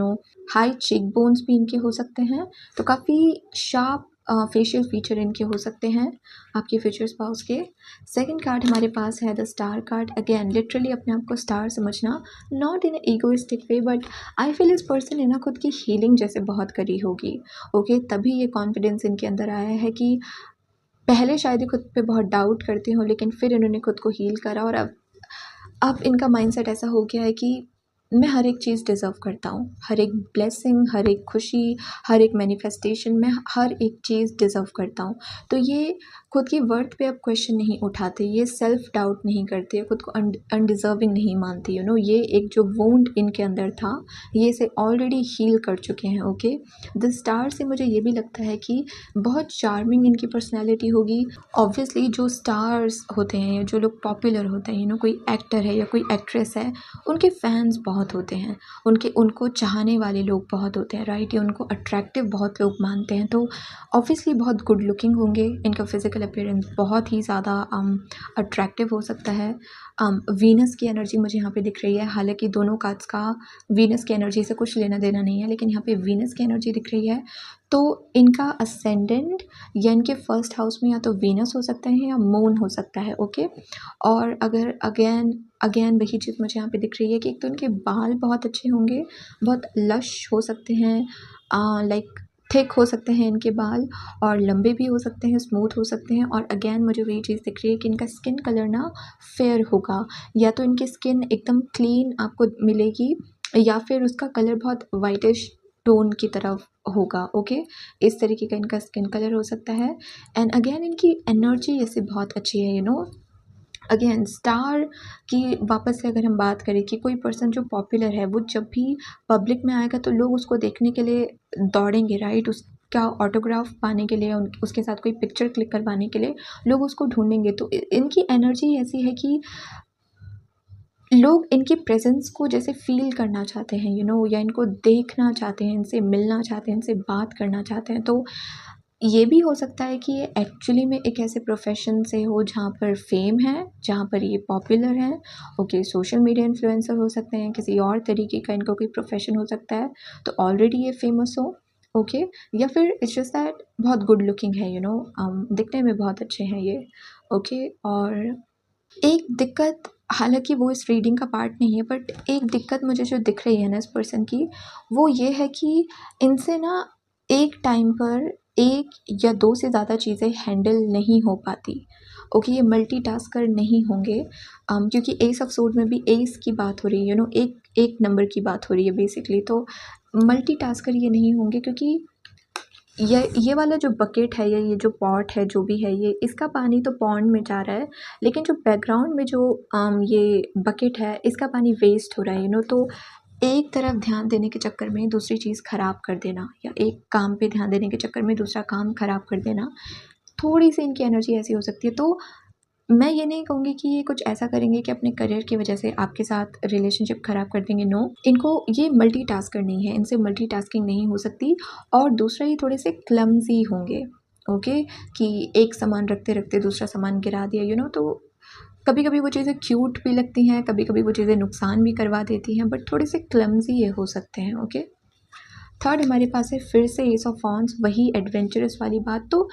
हाई चीक बोन्स भी इनके हो सकते हैं। तो काफ़ी शार्प फेशियल फीचर इनके हो सकते हैं आपके फ्यूचर स्पाउस के। सेकंड कार्ड हमारे पास है the star card. Again literally अपने आप को स्टार समझना, not in egoistic way, but I feel इस पर्सन ने ना खुद की हीलिंग जैसे बहुत करी होगी। ओके, तभी ये कॉन्फिडेंस इनके अंदर आया है कि पहले शायद ये खुद पे बहुत डाउट करते हो, लेकिन फिर इन्होंने खुद को हील करा, और अब इनका माइंडसेट ऐसा हो गया है कि मैं हर एक चीज़ डिज़र्व करता हूँ, हर एक ब्लेसिंग, हर एक खुशी, हर एक मैनिफेस्टेशन, मैं हर एक चीज़ डिज़र्व करता हूँ। तो ये खुद की वर्थ पे अब क्वेश्चन नहीं उठाते, ये सेल्फ डाउट नहीं करते, खुद को अनडिज़र्विंग नहीं मानती। ये एक जो वुंड इनके अंदर था, ये इसे ऑलरेडी हील कर चुके हैं। ओके, द स्टार से मुझे ये भी लगता है कि बहुत चार्मिंग इनकी पर्सनैलिटी होगी। ऑब्वियसली जो स्टार्स होते हैं, जो लोग पॉपुलर होते हैं, कोई एक्टर है या कोई एक्ट्रेस है, उनके फैंस बहुत होते हैं, उनको चाहने वाले लोग बहुत होते हैं, राइट। या उनको अट्रैक्टिव बहुत लोग मानते हैं। तो ऑब्वियसली बहुत गुड लुकिंग होंगे, इनका फिजिकल फिज़िकल अपीयरेंस बहुत ही ज़्यादा अट्रैक्टिव हो सकता है। वीनस की एनर्जी मुझे यहाँ पे दिख रही है, हालाँकि दोनों कार्ड्स का वीनस की एनर्जी से कुछ लेना-देना नहीं है, लेकिन यहाँ पे वीनस की एनर्जी दिख रही है। तो इनका असेंडेंट या इनके फर्स्ट हाउस में या तो वीनस हो सकता है या मून हो सकता है, ओके। और अगर अगेन वही चीज़ मुझे यहाँ पे दिख रही है कि एक तो इनके बाल बहुत अच्छे होंगे, बहुत लश हो सकते हैं, लाइक थिक हो सकते हैं इनके बाल, और लंबे भी हो सकते हैं, स्मूथ हो सकते हैं। और अगेन मुझे वही चीज़ दिख रही है कि इनका स्किन कलर ना फेयर होगा, या तो इनकी स्किन एकदम क्लीन आपको मिलेगी या फिर उसका कलर बहुत वाइटिश टोन की तरफ होगा, ओके। इस तरीके का इनका स्किन कलर हो सकता है। एंड अगेन इनकी एनर्जी ऐसे बहुत अच्छी है, अगेन स्टार की वापस से अगर हम बात करें कि कोई पर्सन जो पॉपुलर है, वो जब भी पब्लिक में आएगा तो लोग उसको देखने के लिए दौड़ेंगे, राइट। उसका ऑटोग्राफ पाने के लिए, उसके साथ कोई पिक्चर क्लिक करवाने के लिए लोग उसको ढूंढेंगे। तो इनकी एनर्जी ऐसी है कि लोग इनकी प्रेजेंस को जैसे फील करना चाहते हैं, या इनको देखना चाहते हैं, इनसे मिलना चाहते हैं, इनसे बात करना चाहते हैं। तो ये भी हो सकता है कि ये एक्चुअली में एक ऐसे प्रोफेशन से हो जहाँ पर फेम है, जहाँ पर ये पॉपुलर हैं, ओके। सोशल मीडिया इन्फ्लुएंसर हो सकते हैं, किसी और तरीके का इनका कोई प्रोफेशन हो सकता है, तो ऑलरेडी ये फेमस हो, ओके। या फिर इट्स जस्ट दैट बहुत गुड लुकिंग है, दिखने में बहुत अच्छे हैं ये, ओके। और एक दिक्कत, हालाँकि वो इस रीडिंग का पार्ट नहीं है, बट एक दिक्कत मुझे जो दिख रही है ना इस पर्सन की, वो ये है कि इनसे ना एक टाइम पर 1 या 2 से ज़्यादा चीज़ें हैंडल नहीं हो पाती, ओके। ये मल्टीटास्कर नहीं होंगे, क्योंकि एस ऑफ सोर्ड में भी एस की बात हो रही है, एक नंबर की बात हो रही है बेसिकली। तो मल्टीटास्कर ये नहीं होंगे, क्योंकि ये वाला जो बकेट है या ये जो पॉट है, जो भी है, ये इसका पानी तो पॉन्ड में जा रहा है, लेकिन जो बैकग्राउंड में जो ये बकेट है, इसका पानी वेस्ट हो रहा है, तो एक तरफ ध्यान देने के चक्कर में दूसरी चीज़ ख़राब कर देना, या एक काम पे ध्यान देने के चक्कर में दूसरा काम ख़राब कर देना, थोड़ी सी इनकी एनर्जी ऐसी हो सकती है। तो मैं ये नहीं कहूँगी कि ये कुछ ऐसा करेंगे कि अपने करियर की वजह से आपके साथ रिलेशनशिप ख़राब कर देंगे, नो। इनको ये मल्टीटास्कर नहीं है, इनसे मल्टीटास्किंग नहीं हो सकती। और दूसरा, ये थोड़े से क्लमज़ी होंगे, ओके, कि एक सामान रखते-रखते दूसरा सामान गिरा दिया, तो कभी-कभी वो चीज़ें क्यूट भी लगती हैं, कभी-कभी वो चीज़ें नुकसान भी करवा देती हैं, बट थोड़े से क्लमज़ी ये हो सकते हैं, ओके। थर्ड हमारे पास है फिर से एस ऑफ वॉन्ड्स, वही एडवेंचरस वाली बात। तो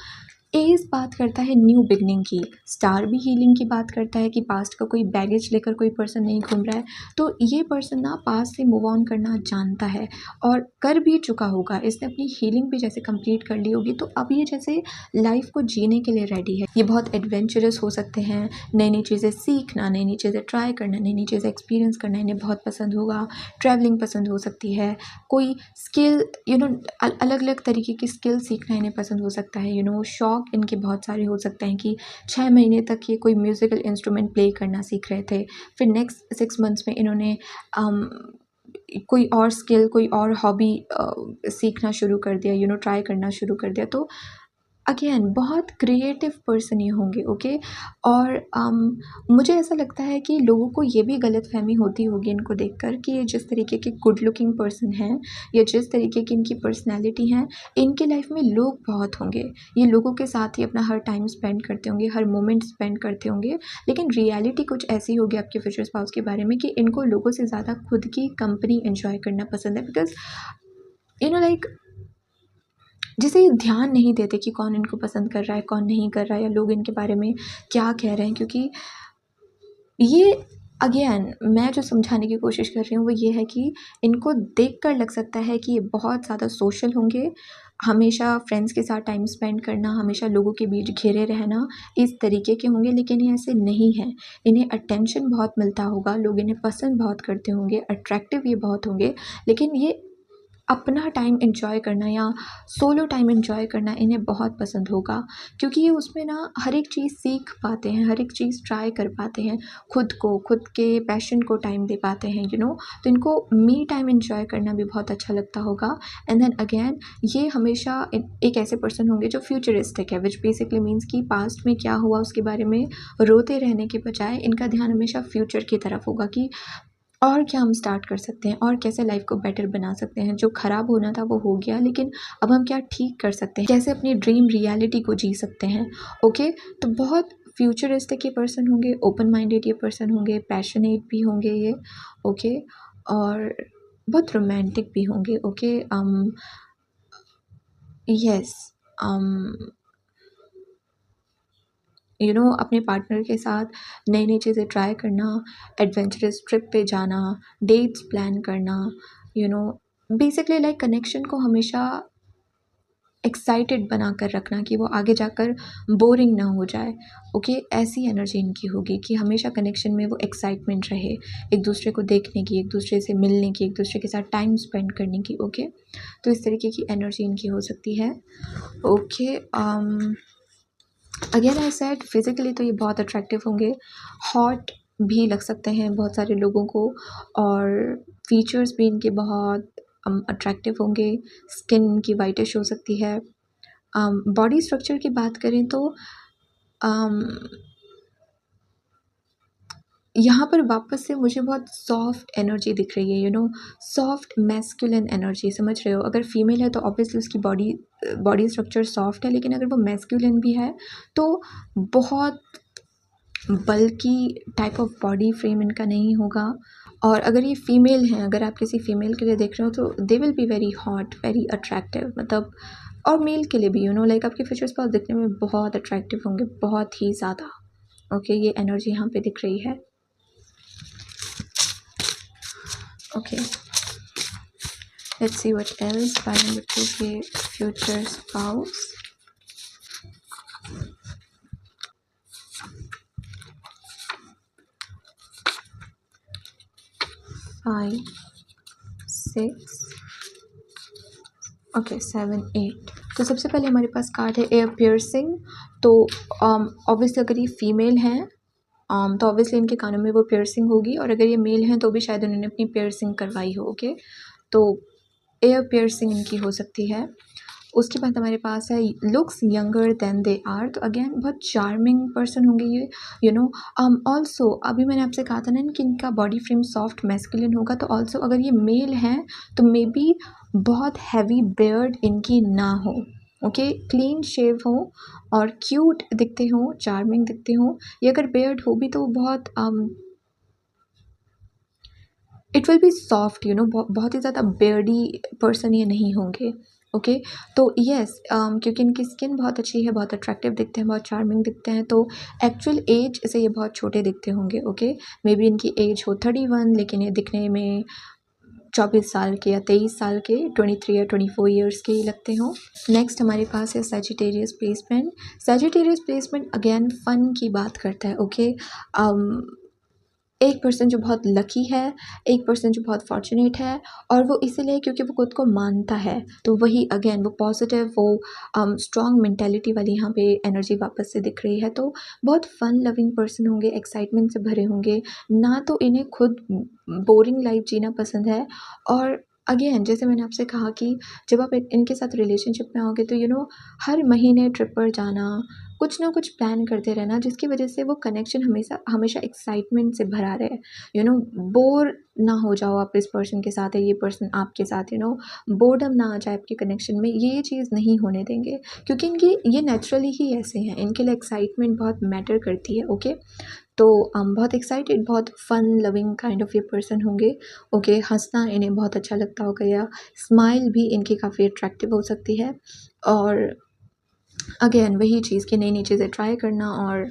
एस बात करता है न्यू बिगनिंग की, स्टार भी हीलिंग की बात करता है कि पास्ट का कोई बैगेज लेकर कोई पर्सन नहीं घूम रहा है। तो ये पर्सन ना पास्ट से मूव ऑन करना जानता है और कर भी चुका होगा, इसने अपनी हीलिंग भी जैसे कंप्लीट कर ली होगी, तो अब ये जैसे लाइफ को जीने के लिए रेडी है। ये बहुत एडवेंचरस हो सकते हैं, नई नई चीज़ें सीखना, नई नई चीज़ें ट्राई करना, नई नई चीज़ें एक्सपीरियंस करना इन्हें बहुत पसंद होगा। ट्रैवलिंग पसंद हो सकती है, कोई स्किल, अलग अलग तरीके की स्किल सीखना इन्हें पसंद हो सकता है। शौक इनके बहुत सारे हो सकते हैं कि 6 महीने तक ये कोई म्यूज़िकल इंस्ट्रूमेंट प्ले करना सीख रहे थे, फिर नेक्स्ट 6 मंथ्स में इन्होंने कोई और स्किल, कोई और हॉबी सीखना शुरू कर दिया, ट्राई करना शुरू कर दिया। तो अगेन बहुत क्रिएटिव पर्सन ये होंगे, ओके। और मुझे ऐसा लगता है कि लोगों को ये भी गलतफहमी होती होगी इनको देखकर कि ये जिस तरीके के गुड लुकिंग पर्सन हैं या जिस तरीके की इनकी पर्सनैलिटी है, इनके लाइफ में लोग बहुत होंगे, ये लोगों के साथ ही अपना हर टाइम स्पेंड करते होंगे, हर मोमेंट स्पेंड करते होंगे। लेकिन रियलिटी कुछ ऐसी होगी आपके फ्यूचर स्पाउस के बारे में कि इनको लोगों से ज़्यादा खुद की कंपनी एंजॉय करना पसंद है, बिकॉज लाइक जिसे ये ध्यान नहीं देते कि कौन इनको पसंद कर रहा है, कौन नहीं कर रहा है, या लोग इनके बारे में क्या कह रहे हैं। क्योंकि ये अगेन मैं जो समझाने की कोशिश कर रही हूँ वो ये है कि इनको देखकर लग सकता है कि ये बहुत ज़्यादा सोशल होंगे, हमेशा फ्रेंड्स के साथ टाइम स्पेंड करना, हमेशा लोगों के बीच घिरे रहना, इस तरीके के होंगे, लेकिन ये ऐसे नहीं हैं। इन्हें अटेंशन बहुत मिलता होगा, लोग इन्हें पसंद बहुत करते होंगे, अट्रैक्टिव ये बहुत होंगे, लेकिन ये अपना टाइम एन्जॉय करना या सोलो टाइम एन्जॉय करना इन्हें बहुत पसंद होगा, क्योंकि ये उसमें ना हर एक चीज़ सीख पाते हैं, हर एक चीज़ ट्राई कर पाते हैं, खुद के पैशन को टाइम दे पाते हैं, तो इनको मी टाइम एन्जॉय करना भी बहुत अच्छा लगता होगा। एंड देन अगेन ये हमेशा एक ऐसे पर्सन होंगे जो फ्यूचरिस्टिक है, विच बेसिकली मीन्स कि पास्ट में क्या हुआ उसके बारे में रोते रहने के बजाय इनका ध्यान हमेशा फ्यूचर की तरफ होगा कि और क्या हम स्टार्ट कर सकते हैं और कैसे लाइफ को बेटर बना सकते हैं। जो ख़राब होना था वो हो गया, लेकिन अब हम क्या ठीक कर सकते हैं, कैसे अपनी ड्रीम रियलिटी को जी सकते हैं। ओके, तो बहुत फ्यूचरिस्टिक ये पर्सन होंगे, ओपन माइंडेड ये पर्सन होंगे, पैशनेट भी होंगे ये। ओके, और बहुत रोमांटिक भी होंगे। ओके, यस, अपने पार्टनर के साथ नई नई चीज़ें ट्राई करना, एडवेंचरस ट्रिप पे जाना, डेट्स प्लान करना, you know basically like connection को हमेशा एक्साइटेड बना कर रखना कि वो आगे जाकर बोरिंग ना हो जाए। ओके, ऐसी एनर्जी इनकी होगी कि हमेशा कनेक्शन में वो एक्साइटमेंट रहे, एक दूसरे को देखने की, एक दूसरे से मिलने की, एक दूसरे के साथ टाइम स्पेंड करने की। ओके, तो इस तरीके की एनर्जी इनकी हो सकती है। Okay, again I said physically तो ये बहुत अट्रैक्टिव होंगे, हॉट भी लग सकते हैं बहुत सारे लोगों को, और फीचर्स भी इनके बहुत अट्रैक्टिव होंगे। स्किन इनकी वाइटिश हो सकती है। बॉडी स्ट्रक्चर की बात करें तो um, यहाँ पर वापस से मुझे बहुत सॉफ्ट एनर्जी दिख रही है, सॉफ्ट मैस्कुलिन एनर्जी, समझ रहे हो। अगर फीमेल है तो ऑब्वियसली उसकी बॉडी स्ट्रक्चर सॉफ्ट है, लेकिन अगर वो मैस्कुलिन भी है तो बहुत बल्की टाइप ऑफ बॉडी फ्रेम इनका नहीं होगा। और अगर ये फीमेल हैं, अगर आप किसी फीमेल के लिए देख रहे हो तो दे will be very hot, very attractive, मतलब। और मेल के लिए भी लाइक आपके फीचर्स बहुत दिखने में बहुत अट्रैक्टिव होंगे, बहुत ही ज़्यादा। ओके, ये एनर्जी यहाँ पे दिख रही है। Okay, let's see what else. By number 2 के future spouse. 5, 6, ओके 7, 8। तो सबसे पहले हमारे पास कार्ड है एयर पियर्सिंग। तो ऑब्वियसली अगर ये फीमेल हैं तो ऑब्वियसली इनके कानों में वो पियर्सिंग होगी, और अगर ये मेल हैं तो भी शायद उन्होंने अपनी पियर्सिंग करवाई हो। ओके, तो एयर पियर्सिंग इनकी हो सकती है। उसके बाद हमारे पास है looks younger than they are. तो अगेन बहुत चार्मिंग पर्सन होंगे ये, ऑल्सो अभी मैंने आपसे कहा था ना कि इनका बॉडी फ्रेम सॉफ्ट मैस्कुलिन होगा, तो ऑल्सो अगर ये मेल हैं तो मे बी बहुत हैवी बियर्ड इनकी ना हो। ओके, क्लीन शेव हो और क्यूट दिखते हो, चार्मिंग दिखते हो। ये अगर बियर्ड हो भी तो बहुत इट विल बी सॉफ्ट, बहुत ही ज़्यादा बियर्डी पर्सन ये नहीं होंगे। ओके, तो येस, क्योंकि इनकी स्किन बहुत अच्छी है, बहुत अट्रैक्टिव दिखते हैं, बहुत चार्मिंग दिखते हैं, तो एक्चुअल एज से ये बहुत छोटे दिखते होंगे। ओके, मे बी इनकी एज हो 31, लेकिन ये दिखने में 24 साल के या 23 साल के, 23 या 24 ईयर्स के ही लगते हों। नेक्स्ट हमारे पास है Sagittarius placement. Sagittarius placement again fun की बात करता है। ओके, एक पर्सन जो बहुत लकी है, एक पर्सन जो बहुत फॉर्चुनेट है, और वो इसीलिए क्योंकि वो खुद को मानता है। तो वही अगेन वो पॉजिटिव, वो स्ट्रॉन्ग मेंटालिटी वाली यहाँ पे एनर्जी वापस से दिख रही है। तो बहुत फन लविंग पर्सन होंगे, एक्साइटमेंट से भरे होंगे, ना तो इन्हें खुद बोरिंग लाइफ जीना पसंद है। और अगेन जैसे मैंने आपसे कहा कि जब आप इनके साथ रिलेशनशिप में आओगे तो हर महीने ट्रिप पर जाना, कुछ ना कुछ प्लान करते रहना, जिसकी वजह से वो कनेक्शन हमेशा हमेशा एक्साइटमेंट से भरा रहे। बोर ना हो जाओ आप इस पर्सन के साथ, है ये पर्सन आपके साथ, बोर्डम ना आ जाए आपके कनेक्शन में, ये चीज़ नहीं होने देंगे, क्योंकि इनकी ये नेचुरली ही ऐसे हैं, इनके लिए एक्साइटमेंट बहुत मैटर करती है। ओके, तो बहुत एक्साइटेड, बहुत फन लविंग काइंड ऑफ ये पर्सन होंगे। ओके, हंसना इन्हें बहुत अच्छा लगता होगा, या स्माइल भी इनकी काफ़ी अट्रैक्टिव हो सकती है। और अगेन वही चीज़ कि नई नई चीज़ें ट्राई करना और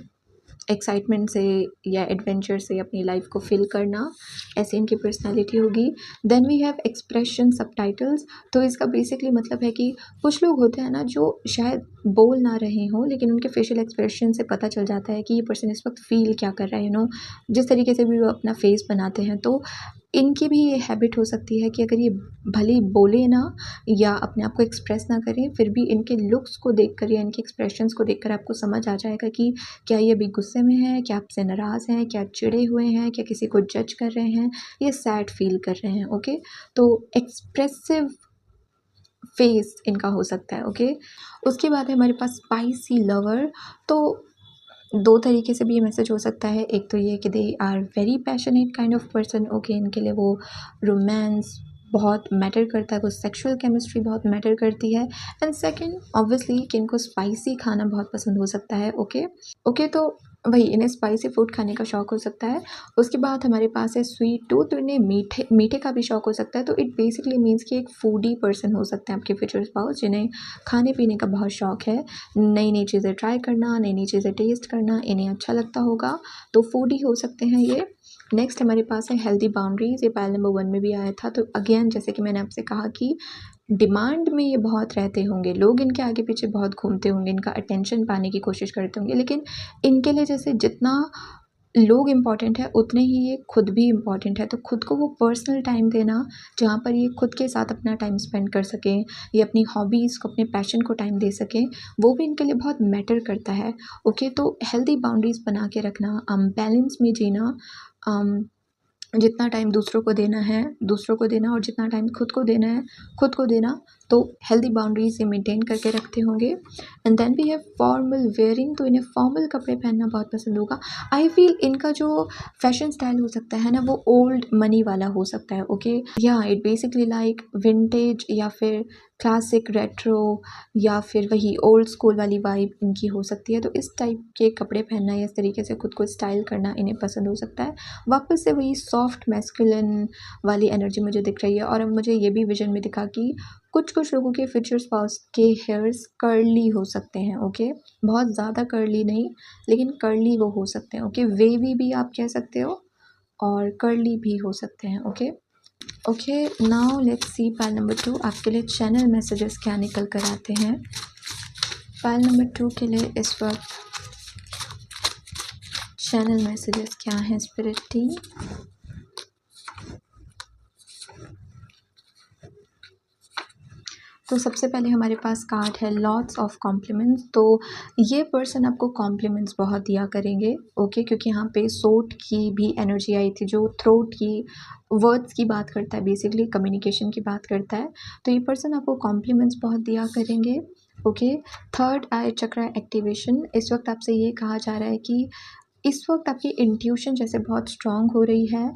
एक्साइटमेंट से या एडवेंचर से अपनी लाइफ को फिल करना, ऐसी इनकी पर्सनालिटी होगी। Then we have expression subtitles. तो इसका बेसिकली मतलब है कि कुछ लोग होते हैं ना जो शायद बोल ना रहे हों, लेकिन उनके फेशियल एक्सप्रेशन से पता चल जाता है कि ये पर्सन इस वक्त फील क्या कर रहा है। जिस तरीके से भी वो अपना फेस बनाते हैं, तो इनकी भी ये हैबिट हो सकती है कि अगर ये भले ही बोले ना या अपने आप को एक्सप्रेस ना करें, फिर भी इनके लुक्स को देखकर या इनके एक्सप्रेशंस को देखकर आपको समझ आ जाएगा कि क्या ये अभी गुस्से में हैं, क्या आपसे नाराज़ हैं, क्या चिढ़े हुए हैं, क्या किसी को जज कर रहे हैं, या सैड फील कर रहे हैं। ओके, तो एक्सप्रेसिव फेस इनका हो सकता है। ओके, उसके बाद है हमारे पास स्पाइसी लवर। तो दो तरीके से भी ये मैसेज हो सकता है। एक तो ये कि they are very passionate kind of person, okay, इनके लिए वो रोमांस बहुत मैटर करता है, वो सेक्सुअल केमिस्ट्री बहुत मैटर करती है। एंड सेकंड ऑब्वियसली कि इनको स्पाइसी खाना बहुत पसंद हो सकता है, ओके। ओके, तो वही इन्हें स्पाइसी फूड खाने का शौक हो सकता है। उसके बाद हमारे पास है स्वीट टूथ, तो इन्हें मीठे मीठे का भी शौक हो सकता है। तो इट बेसिकली मीन्स कि एक फूडी पर्सन हो सकते हैं आपके फ्यूचर स्पाउस, जिन्हें खाने पीने का बहुत शौक है, नई नई चीज़ें ट्राई करना, नई नई चीज़ें टेस्ट करना इन्हें अच्छा लगता होगा, तो फूडी हो सकते हैं ये। नेक्स्ट हमारे पास है हेल्दी बाउंड्रीज, ये पाइल नंबर 1 में भी आया था। तो अगेन जैसे कि मैंने आपसे कहा कि डिमांड में ये बहुत रहते होंगे, लोग इनके आगे पीछे बहुत घूमते होंगे, इनका अटेंशन पाने की कोशिश करते होंगे, लेकिन इनके लिए जैसे जितना लोग इम्पॉर्टेंट है उतने ही ये खुद भी इम्पॉर्टेंट है। तो खुद को वो पर्सनल टाइम देना, जहाँ पर ये खुद के साथ अपना टाइम स्पेंड कर सकें, ये अपनी हॉबीज़ को, अपने पैशन को टाइम दे सकें, वो भी इनके लिए बहुत मैटर करता है, ओके। तो हेल्दी बाउंड्रीज बना के रखना, बैलेंस में जीना, जितना टाइम दूसरों को देना है दूसरों को देना, और जितना टाइम खुद को देना है खुद को देना, तो हेल्दी बाउंड्रीज ये मेंटेन करके रखते होंगे। And then we have formal wearing, तो इन्हें फॉर्मल कपड़े पहनना बहुत पसंद होगा। आई फील इनका जो फैशन स्टाइल हो सकता है ना, वो ओल्ड मनी वाला हो सकता है, ओके। या इट बेसिकली लाइक विंटेज या फिर क्लासिक रेट्रो, या फिर वही ओल्ड स्कूल वाली वाइब इनकी हो सकती है। तो इस टाइप के कपड़े पहनना या इस तरीके से खुद को स्टाइल करना इन्हें पसंद हो सकता है। वापस से वही सॉफ्ट मैस्कुलिन वाली एनर्जी मुझे दिख रही है। और अब मुझे ये भी विजन में दिखा कि कुछ कुछ लोगों के फ्यूचर स्पाउस के हेयर्स कर्ली हो सकते हैं, ओके। बहुत ज़्यादा कर्ली नहीं, लेकिन कर्ली वो हो सकते हैं, ओके। वेवी भी आप कह सकते हो और कर्ली भी हो सकते हैं, okay. Okay, now let's see pile number 2 आपके लिए चैनल मैसेजेस क्या निकल कर आते हैं। पाइल नंबर 2 के लिए इस वक्त चैनल मैसेजेस क्या हैं स्पिरिट टीम। तो सबसे पहले हमारे पास कार्ड है लॉट्स ऑफ कॉम्प्लीमेंट्स। तो ये पर्सन आपको कॉम्प्लीमेंट्स बहुत दिया करेंगे, ओके, क्योंकि यहाँ पे सोट की भी एनर्जी आई थी, जो थ्रोट की वर्ड्स की बात करता है, बेसिकली कम्युनिकेशन की बात करता है। तो ये पर्सन आपको कॉम्प्लीमेंट्स बहुत दिया करेंगे, ओके। थर्ड आई चक्रा एक्टिवेशन, इस वक्त आपसे ये कहा जा रहा है कि इस वक्त आपकी इंट्यूशन जैसे बहुत स्ट्रांग हो रही है,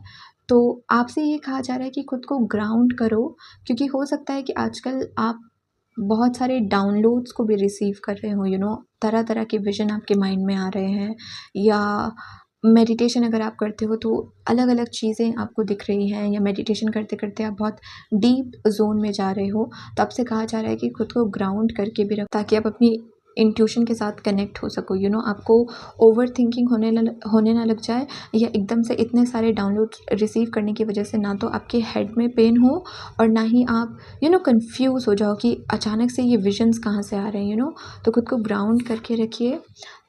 तो आपसे ये कहा जा रहा है कि खुद को ग्राउंड करो, क्योंकि हो सकता है कि आजकल आप बहुत सारे डाउनलोड्स को भी रिसीव कर रहे हो, तरह तरह के विजन आपके माइंड में आ रहे हैं, या मेडिटेशन अगर आप करते हो तो अलग अलग चीज़ें आपको दिख रही हैं, या मेडिटेशन करते करते आप बहुत डीप जोन में जा रहे हो। तो आपसे कहा जा रहा है कि खुद को ग्राउंड करके भी रख, ताकि आप अपनी इंट्यूशन के साथ कनेक्ट हो सको, आपको ओवर थिंकिंग होने ना लग जाए, या एकदम से इतने सारे डाउनलोड रिसीव करने की वजह से ना तो आपके हेड में पेन हो, और ना ही आप कंफ्यूज हो जाओ कि अचानक से ये विजन्स कहाँ से आ रहे हैं, तो खुद को ग्राउंड करके रखिए।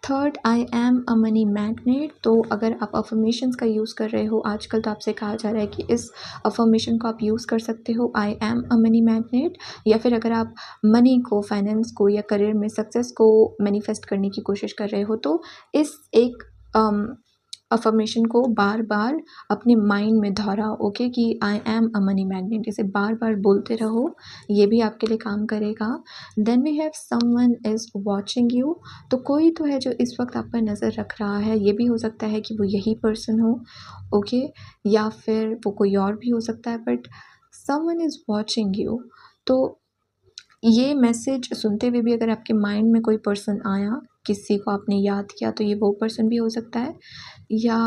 Third, I am a money magnet, तो अगर आप अफर्मेशंस का यूज़ कर रहे हो आजकल, तो आपसे कहा जा रहा है कि इस अफर्मेशन को आप यूज़ कर सकते हो, I am a money magnet. या फिर अगर आप मनी को, फाइनेंस को, या करियर में सक्सेस को मैनिफेस्ट करने की कोशिश कर रहे हो, तो इस एक अफर्मेशन को बार बार अपने माइंड में दोहराओ, ओके, कि I am a money magnet, इसे बार बार बोलते रहो, ये भी आपके लिए काम करेगा। Then we have someone is watching you, तो कोई तो है जो इस वक्त आप पर नज़र रख रहा है। ये भी हो सकता है कि वो यही पर्सन हो, ओके, या फिर वो कोई और भी हो सकता है, but someone is watching you. तो ये मैसेज सुनते हुए भी अगर आपके माइंड में कोई पर्सन आया, किसी को आपने याद किया, तो ये वो पर्सन भी हो सकता है। या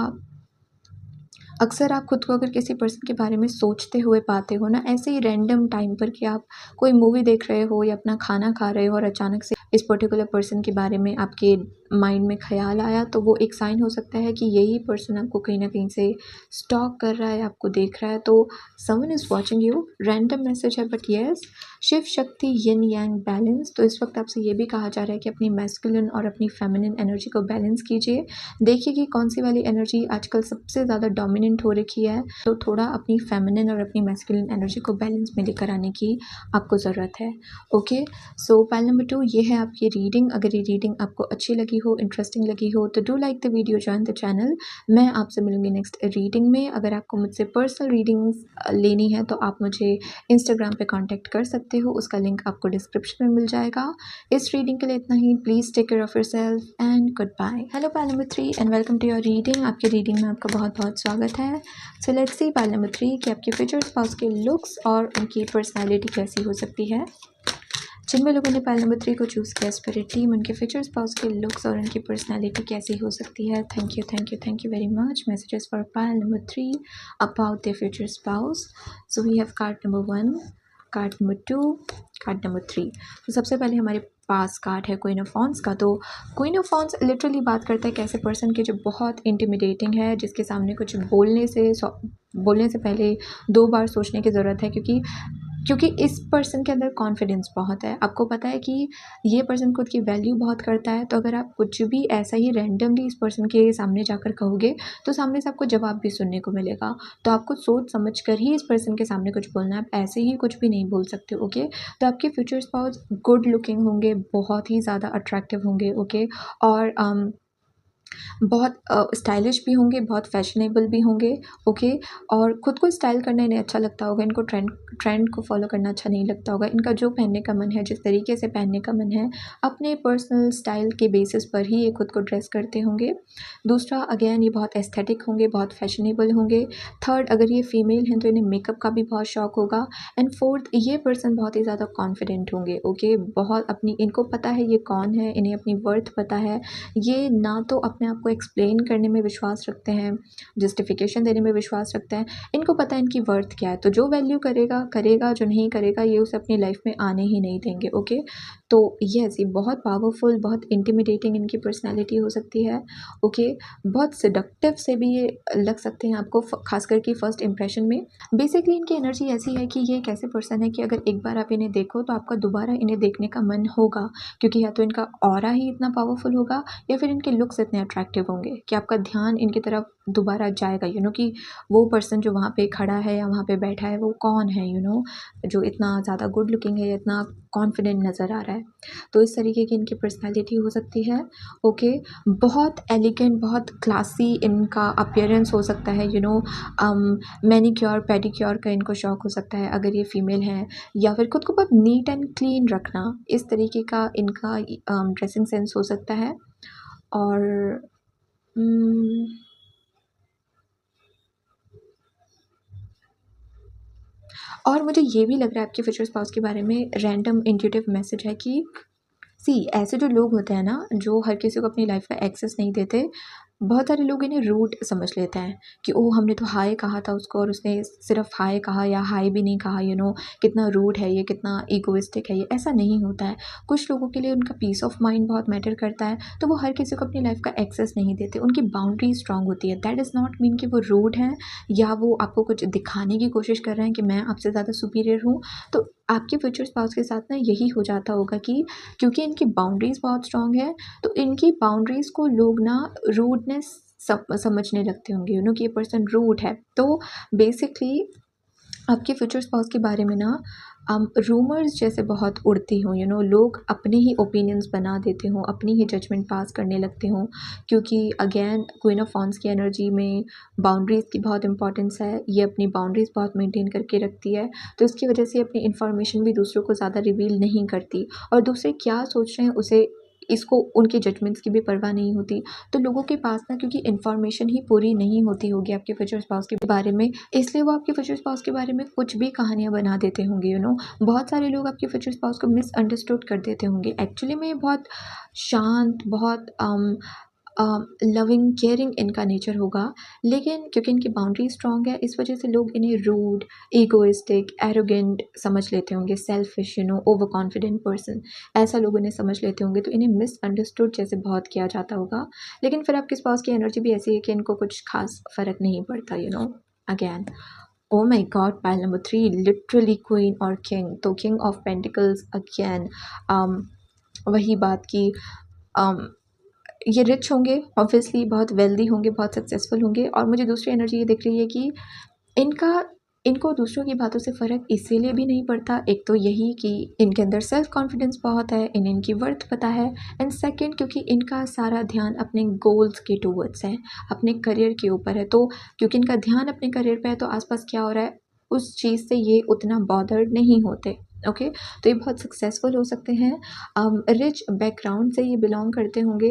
अक्सर आप खुद को अगर किसी पर्सन के बारे में सोचते हुए पाते हो ना, ऐसे ही रैंडम टाइम पर, कि आप कोई मूवी देख रहे हो या अपना खाना खा रहे हो और अचानक से इस पर्टिकुलर पर्सन के बारे में आपके माइंड में ख्याल आया, तो वो एक साइन हो सकता है कि यही पर्सन आपको कहीं ना कहीं से स्टॉक कर रहा है, आपको देख रहा है। तो someone is watching you, random message है, but yes, Shiv Shakti yin Yang balance, तो इस वक्त आपसे ये भी कहा जा रहा है कि अपनी मैस्कुलिन और अपनी फेमिनिन एनर्जी को बैलेंस कीजिए। देखिए कि कौन सी वाली एनर्जी आजकल सबसे ज़्यादा डोमिनेंट हो रखी है, तो थोड़ा अपनी फेमिनिन और अपनी मैस्कुलिन एनर्जी को बैलेंस में लेकर आने की आपको ज़रूरत है, ओके। सो पाइल नंबर 2 ये है आपकी रीडिंग। अगर ये रीडिंग आपको अच्छी लगी लगी हो, इंटरेस्टिंग लगी हो तो do like the video, join the channel. मैं आपसे मिलूँगी नेक्स्ट रीडिंग में। अगर आपको मुझसे पर्सनल रीडिंग्स लेनी है तो आप मुझे इंस्टाग्राम पे कांटेक्ट कर सकते हो, उसका लिंक आपको डिस्क्रिप्शन में मिल जाएगा। इस रीडिंग के लिए इतना ही। Please take care of yourself and good bye. Hello pile number 3 and welcome to your reading. आपकी रीडिंग में आपका बहुत बहुत स्वागत है। So let's see pile number 3 कि आपके फ्यूचर स्पाउस के लुक्स और उनकी पर्सनैलिटी कैसी हो सकती है। जिन भी लोगों ने पाइल नंबर 3 को चूज़ किया स्पिरिट टीम, उनके फ्यूचर स्पाउस के लुक्स और उनकी पर्सनैलिटी कैसी हो सकती है। Thank you very much. Messages for pile number 3 about their future spouse. So we have card number 1, card number 2, card number 3। तो सबसे पहले हमारे पास कार्ड है क्वीन ऑफ वॉन्ड्स का। तो क्वीन ऑफ वॉन्ड्स लिटरली बात करता है एक ऐसे पर्सन के जो बहुत इंटिमिडेटिंग है, जिसके सामने कुछ बोलने से पहले 2 बार सोचने की ज़रूरत है, क्योंकि इस पर्सन के अंदर कॉन्फिडेंस बहुत है। आपको पता है कि ये पर्सन खुद की वैल्यू बहुत करता है, तो अगर आप कुछ भी ऐसा ही रैंडमली इस पर्सन के सामने जाकर कहोगे तो सामने से आपको जवाब भी सुनने को मिलेगा। तो आपको सोच समझ कर ही इस पर्सन के सामने कुछ बोलना है, आप ऐसे ही कुछ भी नहीं बोल सकते। ओके, तो आपके फ्यूचर स्पाउस गुड लुकिंग होंगे, बहुत ही ज़्यादा अट्रैक्टिव होंगे। ओके, और बहुत स्टाइलिश भी होंगे, बहुत फैशनेबल भी होंगे। ओके, और ख़ुद को स्टाइल करना इन्हें अच्छा लगता होगा, इनको ट्रेंड को फॉलो करना अच्छा नहीं लगता होगा। इनका जो पहनने का मन है, जिस तरीके से पहनने का मन है, अपने पर्सनल स्टाइल के बेसिस पर ही ये खुद को ड्रेस करते होंगे। दूसरा, अगेन ये बहुत एस्थेटिक होंगे, बहुत फैशनेबल होंगे। थर्ड, अगर ये फीमेल हैं तो इन्हें मेकअप का भी बहुत शौक होगा। एंड फोर्थ, ये पर्सन बहुत ही ज़्यादा कॉन्फिडेंट होंगे। ओके, बहुत इनको पता है ये कौन है, इन्हें अपनी वर्थ पता है। ये ना तो अपने आप को एक्सप्लेन करने में विश्वास रखते हैं, जस्टिफिकेशन देने में विश्वास रखते हैं। इनको पता है इनकी वर्थ क्या है, तो जो वैल्यू करेगा, जो नहीं करेगा ये उसे अपनी लाइफ में आने ही नहीं देंगे। ओके, तो यस, ये बहुत पावरफुल, बहुत इंटिमिडेटिंग इनकी पर्सनैलिटी हो सकती है। ओके, बहुत सेडक्टिव से भी ये लग सकते हैं आपको, खास करके फर्स्ट इंप्रेशन में। बेसिकली इनकी एनर्जी ऐसी है कि ये एक ऐसे पर्सन है कि अगर एक बार आप इन्हें देखो तो आपका दोबारा इन्हें देखने का मन होगा, क्योंकि या तो इनका ऑरा ही इतना पावरफुल होगा या फिर इनके लुक्स इतने अट्रैक्टिव होंगे कि आपका ध्यान इनकी तरफ दोबारा जाएगा। कि वो पर्सन जो वहाँ पे खड़ा है या वहाँ पे बैठा है वो कौन है, जो इतना ज़्यादा गुड लुकिंग है, इतना कॉन्फिडेंट नज़र आ रहा है। तो इस तरीके की इनकी पर्सनैलिटी हो सकती है। ओके, बहुत एलिगेंट, बहुत क्लासी इनका अपीयरेंस हो सकता है। मैनीक्योर पेडिक्योर का इनको शौक हो सकता है अगर ये फीमेल है, या फिर खुद को बहुत नीट एंड क्लीन रखना, इस तरीके का इनका ड्रेसिंग सेंस हो सकता है। और मुझे ये भी लग रहा है आपके फ्यूचर स्पाउस के बारे में रैंडम इंट्यूटिव मैसेज है कि ऐसे जो लोग होते हैं ना, जो हर किसी को अपनी लाइफ का एक्सेस नहीं देते, बहुत सारे लोग इन्हें रूड समझ लेते हैं कि ओह, हमने तो हाय कहा था उसको और उसने सिर्फ हाय कहा या हाय भी नहीं कहा। कितना रूड है ये, कितना ईगोइस्टिक है ये। ऐसा नहीं होता है। कुछ लोगों के लिए उनका पीस ऑफ माइंड बहुत मैटर करता है, तो वो हर किसी को अपनी लाइफ का एक्सेस नहीं देते। उनकी बाउंड्री स्ट्रांग होती है। दैट डज़ नॉट मीन कि वो रूड हैं या वो आपको कुछ दिखाने की कोशिश कर रहे हैं कि मैं आपसे ज़्यादा सुपीरियर हूँ। तो आपके फ्यूचर स्पाउस के साथ ना यही हो जाता होगा कि क्योंकि इनकी बाउंड्रीज़ बहुत स्ट्रांग है, तो इनकी बाउंड्रीज़ को लोग ना रूडनेस समझने लगते होंगे, कि ये पर्सन रूड है। तो बेसिकली आपके फ्यूचर स्पाउस के बारे में ना रूमर्स जैसे बहुत उड़ती हों। लोग अपने ही ओपिनियंस बना देते हों, अपनी ही जजमेंट पास करने लगते हों, क्योंकि अगेन क्वीन ऑफ वॉन्ड्स की एनर्जी में बाउंड्रीज़ की बहुत इंपॉर्टेंस है। ये अपनी बाउंड्रीज़ बहुत मेंटेन करके रखती है, तो इसकी वजह से अपनी इन्फॉर्मेशन भी दूसरों को ज़्यादा रिवील नहीं करती, और दूसरे क्या सोच रहे हैं उसे इसको उनके जजमेंट्स की भी परवाह नहीं होती। तो लोगों के पास ना, क्योंकि इन्फॉर्मेशन ही पूरी नहीं होती होगी आपके फ्यूचर स्पाउस के बारे में, इसलिए वो आपके फ्यूचर स्पाउस के बारे में कुछ भी कहानियाँ बना देते होंगे। बहुत सारे लोग आपके फ्यूचर स्पाउस को मिसअंडरस्टूड कर देते होंगे। एक्चुअली में बहुत शांत, बहुत लविंग केयरिंग इनका नेचर होगा, लेकिन क्योंकि इनकी बाउंड्री स्ट्रांग है, इस वजह से लोग इन्हें रूड, ईगोइस्टिक, एरोगेंट समझ लेते होंगे, सेल्फिश, ओवर कॉन्फिडेंट पर्सन, ऐसा लोग इन्हें समझ लेते होंगे। तो इन्हें मिसअंडरस्टूड जैसे बहुत किया जाता होगा। लेकिन फिर आपके स्पाउस की एनर्जी भी ऐसी है कि इनको कुछ खास फ़र्क नहीं पड़ता। Again, oh my God, pile number 3 literally queen और किंग। तो किंग ऑफ पेंटिकल्स अगेन, वही बात की ये रिच होंगे, ऑब्वियसली बहुत वेल्दी होंगे, बहुत सक्सेसफुल होंगे। और मुझे दूसरी एनर्जी ये दिख रही है कि इनका इनको दूसरों की बातों से फ़र्क इसीलिए भी नहीं पड़ता, एक तो यही कि इनके अंदर सेल्फ कॉन्फिडेंस बहुत है, इन्हें इनकी वर्थ पता है, एंड सेकंड क्योंकि इनका सारा ध्यान अपने गोल्स के टूवर्ड्स है, अपने करियर के ऊपर है। तो क्योंकि इनका ध्यान अपने करियर पे है तो आसपास क्या हो रहा है उस चीज़ से ये उतना बॉदर्ड नहीं होते। ओके, तो ये बहुत सक्सेसफुल हो सकते हैं, रिच बैकग्राउंड से ये बिलोंग करते होंगे,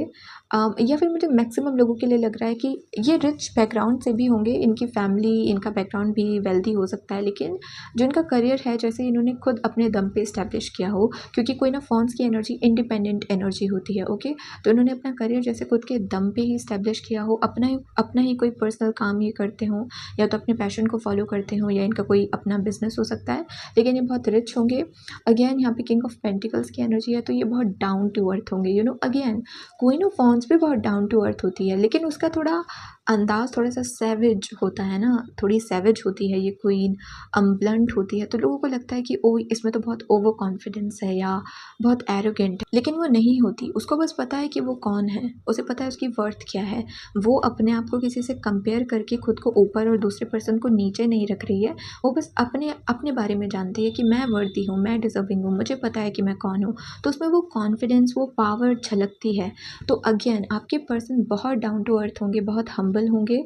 या फिर मुझे मैक्सिमम लोगों के लिए लग रहा है कि ये रिच बैकग्राउंड से भी होंगे, इनकी फैमिली, इनका बैकग्राउंड भी वेल्दी हो सकता है, लेकिन जो इनका करियर है जैसे इन्होंने खुद अपने दम पे इस्टेब्लिश किया हो, क्योंकि कोई ना फॉन्स की एनर्जी इंडिपेंडेंट एनर्जी होती है। ओके, तो इन्होंने अपना करियर जैसे खुद के दम पे ही इस्टेब्लिश किया हो, अपना ही कोई पर्सनल काम ये करते हों, या तो अपने पैशन को फॉलो करते हों, या इनका कोई अपना बिजनेस हो सकता है, लेकिन ये बहुत रिच होंगे। अगेन यहाँ पे किंग ऑफ पेंटिकल्स की एनर्जी है, तो ये बहुत डाउन टू अर्थ होंगे। अगेन क्वीन ऑफ वॉन्ड्स भी बहुत डाउन टू अर्थ होती है, लेकिन उसका थोड़ा अंदाज़ थोड़ा सा सैविज होता है ना, थोड़ी सैविज होती है ये क्वीन, ब्लंट होती है, तो लोगों को लगता है कि ओ इसमें तो बहुत ओवर कॉन्फिडेंस है या बहुत एरोगेंट है, लेकिन वो नहीं होती। उसको बस पता है कि वो कौन है, उसे पता है उसकी वर्थ क्या है। वो अपने आप को किसी से कंपेयर करके खुद को ऊपर और दूसरे पर्सन को नीचे नहीं रख रही है, वो बस अपने अपने बारे में जानती है कि मैं वर्दी हूँ, मैं डिजर्विंग हूँ, मुझे पता है कि मैं कौन हूँ, तो उसमें वो कॉन्फिडेंस, वो पावर झलकती है। तो अगेन आपके पर्सन बहुत डाउन टू अर्थ होंगे, बहुत हम्बल होंगे,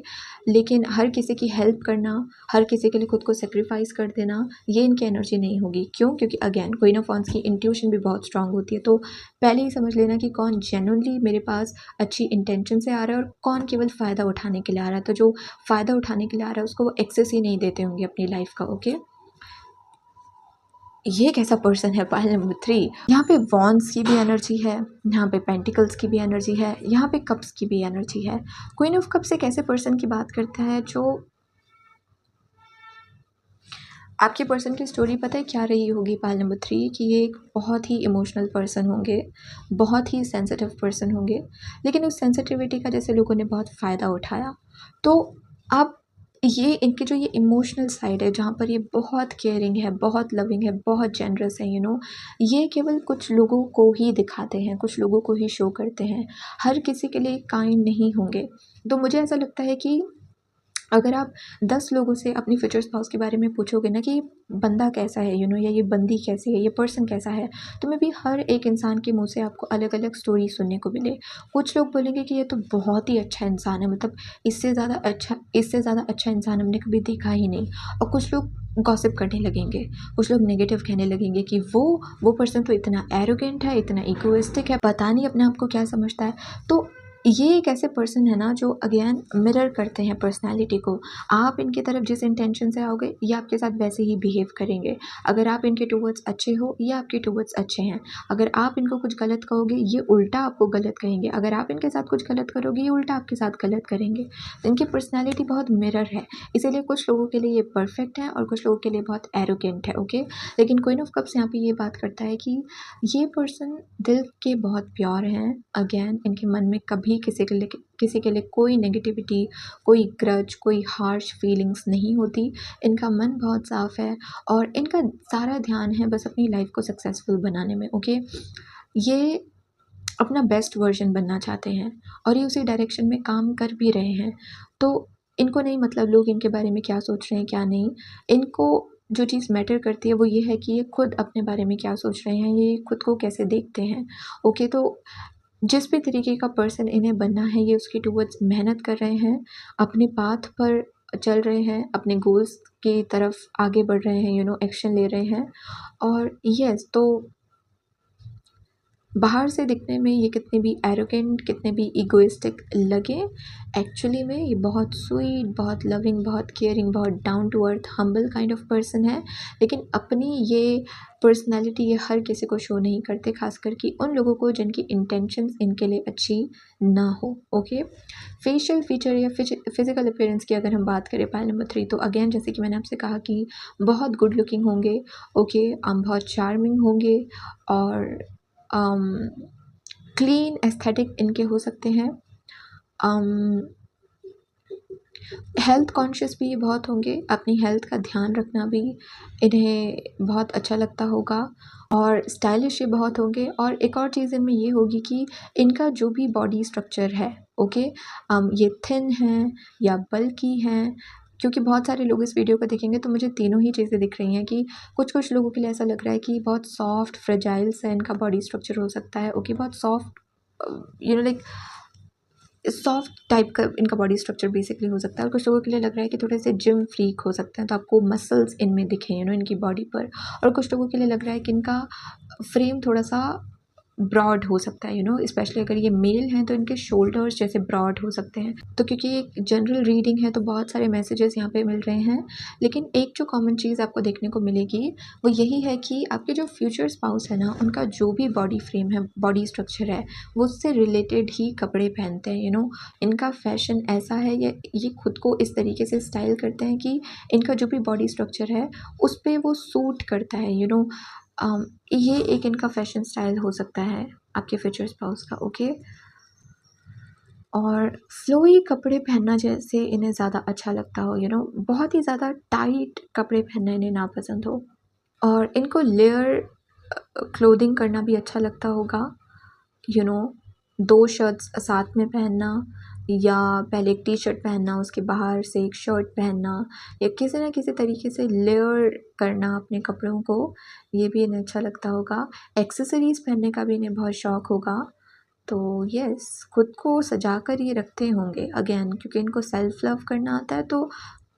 लेकिन हर किसी की हेल्प करना, हर किसी के लिए खुद को सेक्रीफाइस कर देना, ये इनकी एनर्जी नहीं होगी। क्यों? क्योंकि अगेन क्वीन ऑफ वॉन्ड्स की इंट्यूशन भी बहुत स्ट्रांग होती है, तो पहले ही समझ लेना कि कौन जेन्युइनली मेरे पास अच्छी इंटेंशन से आ रहा है और कौन केवल फ़ायदा उठाने के लिए आ रहा है। तो जो फ़ायदा उठाने के लिए आ रहा है उसको वो एक्सेस ही नहीं देते होंगे अपनी लाइफ का। ओके, ये कैसा पर्सन है? पाइल नंबर 3, यहाँ पे वॉन्ड्स की भी एनर्जी है, यहाँ पे पेंटिकल्स की भी एनर्जी है, यहाँ पे कप्स की भी एनर्जी है। क्वीन ऑफ कप्स एक ऐसे पर्सन की बात करता है जो आपके पर्सन की स्टोरी पता है क्या रही होगी पाइल नंबर 3, कि ये एक बहुत ही इमोशनल पर्सन होंगे, बहुत ही सेंसिटिव पर्सन होंगे, लेकिन उस सेंसिटिविटी का जैसे लोगों ने बहुत फ़ायदा उठाया। तो अब ये इनकी जो ये इमोशनल साइड है जहाँ पर ये बहुत केयरिंग है, बहुत लविंग है, बहुत जेनरस है, ये केवल कुछ लोगों को ही दिखाते हैं, कुछ लोगों को ही शो करते हैं, हर किसी के लिए काइंड नहीं होंगे। तो मुझे ऐसा लगता है कि अगर आप 10 लोगों से अपनी फ्यूचर स्पाउस के बारे में पूछोगे ना कि ये बंदा कैसा है, या ये बंदी कैसी है, ये पर्सन कैसा है, तो मे बी हर एक इंसान के मुँह से आपको अलग-अलग स्टोरी सुनने को मिले। कुछ लोग बोलेंगे कि ये तो बहुत ही अच्छा इंसान है, मतलब इससे ज़्यादा अच्छा इंसान हमने कभी देखा ही नहीं। और कुछ लोग गॉसिप करने लगेंगे, कुछ लोग नेगेटिव कहने लगेंगे कि वो पर्सन तो इतना एरोगेंट है, इतना इगोइस्टिक है, पता नहीं अपने आप को क्या समझता है। तो ये एक ऐसे पर्सन है ना जो अगेन मिरर करते हैं पर्सनैलिटी को। आप इनकी तरफ जिस इंटेंशन से आओगे ये आपके साथ वैसे ही बिहेव करेंगे। अगर आप इनके टूवर्ड्स अच्छे हो ये आपके टूवर्ड्स अच्छे हैं। अगर आप इनको कुछ गलत कहोगे ये उल्टा आपको गलत कहेंगे। अगर आप इनके साथ कुछ गलत करोगे ये उल्टा आपके साथ गलत करेंगे। तो इनकी पर्सनैलिटी बहुत मिरर है, इसीलिए कुछ लोगों के लिए ये परफेक्ट है और कुछ लोगों के लिए बहुत एरोगेंट है। ओके, लेकिन क्वीन ऑफ कप्स यहाँ पे ये बात करता है कि ये पर्सन दिल के बहुत प्योर हैं। अगेन इनके मन में कभी किसी के लिए कोई नेगेटिविटी, कोई ग्रज, कोई हार्श फीलिंग्स नहीं होती। इनका मन बहुत साफ़ है और इनका सारा ध्यान है बस अपनी लाइफ को सक्सेसफुल बनाने में। ओके, ये अपना बेस्ट वर्जन बनना चाहते हैं और ये उसी डायरेक्शन में काम कर भी रहे हैं। तो इनको नहीं मतलब लोग इनके बारे में क्या सोच रहे हैं क्या नहीं, इनको जो चीज़ मैटर करती है वो ये है कि ये खुद अपने बारे में क्या सोच रहे हैं, ये खुद को कैसे देखते हैं। ओके, तो जिस भी तरीके का पर्सन इन्हें बनना है ये उसके टूवर्ड्स मेहनत कर रहे हैं, अपने पाथ पर चल रहे हैं, अपने गोल्स की तरफ आगे बढ़ रहे हैं, एक्शन ले रहे हैं। और यस, तो बाहर से दिखने में ये कितने भी एरोगेंट, कितने भी इगोइस्टिक लगे, एक्चुअली में ये बहुत स्वीट, बहुत लविंग, बहुत केयरिंग, बहुत down to earth, humble kind of person है। लेकिन अपनी ये पर्सनैलिटी ये हर किसी को शो नहीं करते, खासकर कि उन लोगों को जिनकी इंटेंशंस इनके लिए अच्छी ना हो। ओके, फेशियल फीचर या फिजिकल अपीयरेंस की अगर हम बात करें पाइल नंबर 3, तो अगेन जैसे कि मैंने आपसे कहा कि बहुत गुड लुकिंग होंगे। ओके, बहुत चार्मिंग होंगे और क्लीन एस्थेटिक इनके हो सकते हैं। हेल्थ कॉन्शियस भी ये बहुत होंगे, अपनी हेल्थ का ध्यान रखना भी इन्हें बहुत अच्छा लगता होगा और स्टाइलिश ये बहुत होंगे। और एक और चीज़ इनमें ये होगी कि इनका जो भी बॉडी स्ट्रक्चर है, ओके, ये थिन हैं या बल्की हैं, क्योंकि बहुत सारे लोग इस वीडियो को देखेंगे तो मुझे तीनों ही चीज़ें दिख रही हैं कि कुछ लोगों के लिए ऐसा लग रहा है कि बहुत सॉफ्ट फ्रेजाइल सा इनका बॉडी स्ट्रक्चर हो सकता है। ओके, बहुत सॉफ्ट लाइक सॉफ्ट टाइप का इनका बॉडी स्ट्रक्चर बेसिकली हो सकता है। और कुछ लोगों के लिए लग रहा है कि थोड़े से जिम फ्रीक हो सकते हैं, तो आपको मसल्स इनमें दिखें इनकी बॉडी पर। और कुछ लोगों के लिए लग रहा है कि इनका फ्रेम थोड़ा सा ब्रॉड हो सकता है, स्पेशली अगर ये मेल हैं तो इनके शोल्डर्स जैसे ब्रॉड हो सकते हैं। तो क्योंकि ये एक जनरल रीडिंग है तो बहुत सारे मैसेजेस यहाँ पे मिल रहे हैं, लेकिन एक जो कॉमन चीज़ आपको देखने को मिलेगी वो यही है कि आपके जो फ्यूचर स्पाउस है ना, उनका जो भी बॉडी फ्रेम है, बॉडी स्ट्रक्चर है, वो उससे रिलेटेड ही कपड़े पहनते हैं। इनका फैशन ऐसा है, ये खुद को इस तरीके से स्टाइल करते हैं कि इनका जो भी बॉडी स्ट्रक्चर है उस पर वो सूट करता है। ये एक इनका फैशन स्टाइल हो सकता है आपके फ्यूचर स्पाउस का। ओके, और फ्लोई कपड़े पहनना जैसे इन्हें ज़्यादा अच्छा लगता हो, बहुत ही ज़्यादा टाइट कपड़े पहनना इन्हें नापसंद हो। और इनको लेयर क्लोथिंग करना भी अच्छा लगता होगा, 2 शर्ट्स साथ में पहनना, या पहले एक टी-शर्ट पहनना, उसके बाहर से एक शर्ट पहनना, या किसी न किसी तरीके से लेयर करना अपने कपड़ों को, ये भी इन्हें अच्छा लगता होगा। एक्सेसरीज़ पहनने का भी इन्हें बहुत शौक़ होगा। तो यस, खुद को सजा कर ये रखते होंगे अगेन, क्योंकि इनको सेल्फ लव करना आता है, तो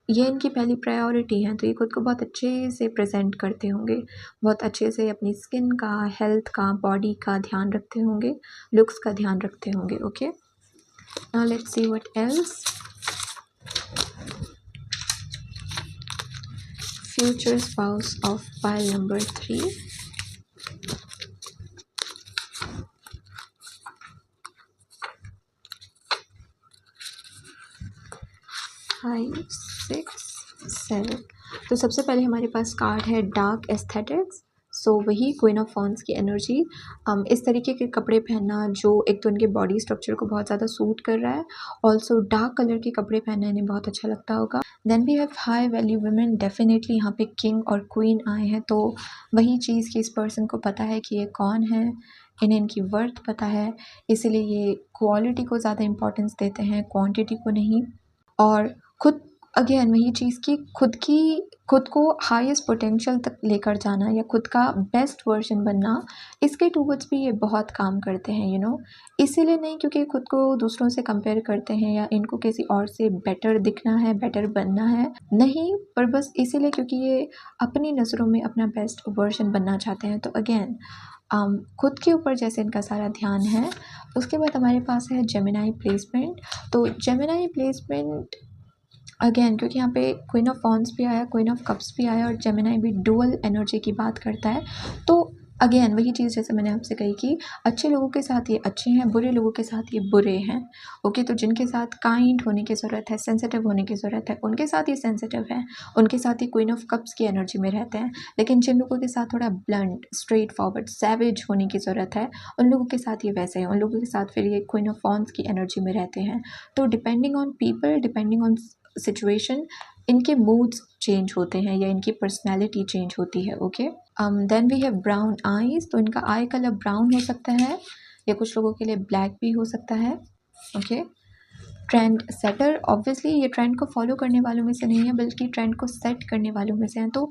ये इनकी पहली प्रायोरिटी है। तो ये खुद को बहुत अच्छे से प्रेजेंट करते होंगे, बहुत अच्छे से अपनी स्किन का, हेल्थ का, बॉडी का ध्यान रखते होंगे, लुक्स का ध्यान रखते होंगे। Okay, now let's see what else. Future spouse of pile number 3। 5, 6, 7। तो सबसे पहले हमारे पास कार्ड है डार्क एस्थेटिक्स। सो वही क्वीन ऑफ वॉन्ड्स की एनर्जी, इस तरीके के कपड़े पहनना जो एक तो उनके बॉडी स्ट्रक्चर को बहुत ज़्यादा सूट कर रहा है, ऑल्सो डार्क कलर के कपड़े पहनना इन्हें बहुत अच्छा लगता होगा। Then we have high value women. Definitely यहाँ पे किंग और क्वीन आए हैं, तो वही चीज़ कि इस पर्सन को पता है कि ये कौन है, इन्हें इनकी वर्थ पता है, इसीलिए ये क्वालिटी को ज़्यादा इंपॉर्टेंस देते हैं, क्वांटिटी को नहीं। और खुद अगेन वही चीज़ कि खुद को हाईएस्ट पोटेंशियल तक लेकर जाना या खुद का बेस्ट वर्जन बनना, इसके टूवर्ड्स भी ये बहुत काम करते हैं। इसीलिए नहीं क्योंकि खुद को दूसरों से कंपेयर करते हैं या इनको किसी और से बेटर दिखना है, बेटर बनना है, नहीं, पर बस इसीलिए क्योंकि ये अपनी नज़रों में अपना बेस्ट वर्जन बनना चाहते हैं। तो अगेन खुद के ऊपर जैसे इनका सारा ध्यान है। उसके बाद हमारे पास है जेमिनाई प्लेसमेंट। तो जेमिनाई प्लेसमेंट अगेन क्योंकि यहाँ पे क्वीन ऑफ वॉन्ड्स भी आया, क्वीन ऑफ कप्स भी आया और जेमिनाई भी डुअल एनर्जी की बात करता है। तो अगेन वही चीज़ जैसे मैंने आपसे कही कि अच्छे लोगों के साथ ये अच्छे हैं, बुरे लोगों के साथ ये बुरे हैं। ओके, तो जिनके साथ काइंड होने की ज़रूरत है, सेंसिटिव होने की ज़रूरत है, उनके साथ ये सेंसिटिव है, उनके साथ ये क्वीन ऑफ कप्स की एनर्जी में रहते हैं। लेकिन जिन लोगों के साथ थोड़ा ब्लंट, स्ट्रेट फॉरवर्ड, सैवेज होने की ज़रूरत है, उन लोगों के साथ ये वैसे हैं। उन लोगों के साथ फिर ये क्वीन ऑफ वॉन्ड्स की एनर्जी में रहते हैं। तो depending on people, depending on situation, इनके मूड्स चेंज होते हैं या इनकी पर्सनैलिटी चेंज होती है। Okay, then we have brown eyes. तो इनका आई कलर ब्राउन हो सकता है या कुछ लोगों के लिए ब्लैक भी हो सकता है। ओके, ट्रेंड सेटर, ऑब्वियसली ये ट्रेंड को फॉलो करने वालों में से नहीं है बल्कि ट्रेंड को सेट करने वालों में से हैं। तो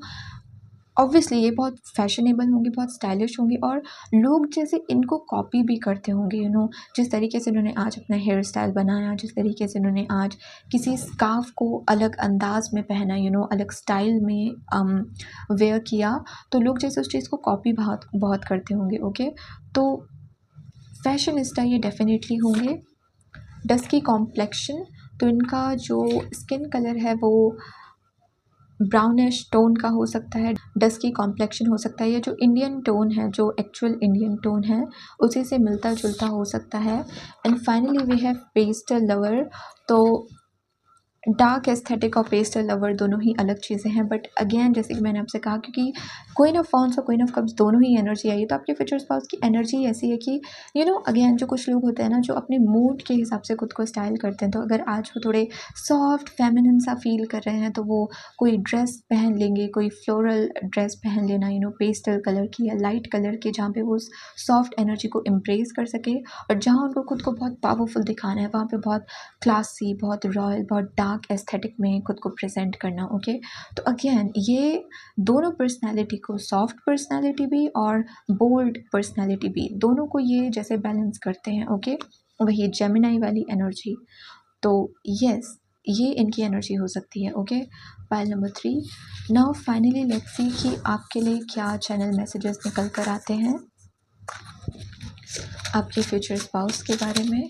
ऑब्वियसली ये बहुत फैशनेबल होंगे, बहुत स्टाइलिश होंगे और लोग जैसे इनको कॉपी भी करते होंगे। जिस तरीके से इन्होंने आज अपना हेयर स्टाइल बनाया, जिस तरीके से इन्होंने आज किसी स्कार्फ को अलग अंदाज में पहना, अलग स्टाइल में वेयर किया, तो लोग जैसे उस चीज़ को कॉपी बहुत बहुत करते होंगे। ओके, तो फैशनिस्टा ये डेफिनेटली होंगे। डस्की कॉम्प्लेक्शन, तो इनका जो स्किन कलर है वो ब्राउनिश टोन का हो सकता है, डस्की कॉम्प्लेक्शन हो सकता है, या जो इंडियन टोन है, जो एक्चुअल इंडियन टोन है उसी से मिलता जुलता हो सकता है। And finally we have pastel lover. तो डार्क एस्थेटिक और पेस्टल लवर दोनों ही अलग चीज़ें हैं, बट अगेन जैसे कि मैंने आपसे कहा क्योंकि क्वीन ऑफ वॉन्ड्स और क्वीन ऑफ कप्स दोनों ही एनर्जी आई है, तो आपके फ्यूचर स्पाउस की एनर्जी ऐसी है कि अगेन जो कुछ लोग होते हैं ना जो अपने मूड के हिसाब से खुद को स्टाइल करते हैं, तो अगर आज वो थोड़े सॉफ्ट फेमिनिन सा फील कर रहे हैं तो वो कोई ड्रेस पहन लेंगे, कोई फ्लोरल ड्रेस पहन लेना, पेस्टल कलर की या लाइट कलर की, जहाँ पे वो सॉफ्ट एनर्जी को इम्प्रेस कर सके। और जहाँ उनको खुद को बहुत पावरफुल दिखाना है वहाँ पे बहुत क्लासी, बहुत रॉयल, बहुत डार्क डार्क एस्थेटिक में खुद को प्रेजेंट करना। ओके, तो अगेन ये दोनों पर्सनैलिटी को, सॉफ्ट पर्सनैलिटी भी और बोल्ड पर्सनैलिटी भी, दोनों को ये जैसे बैलेंस करते हैं। ओके, वही जेमिनाई वाली एनर्जी। तो यस, ये इनकी एनर्जी हो सकती है। Okay, pile number 3। Now finally let's see कि आपके लिए क्या चैनल मैसेजेस निकल कर आते हैं आपके फ्यूचर स्पाउस के बारे में।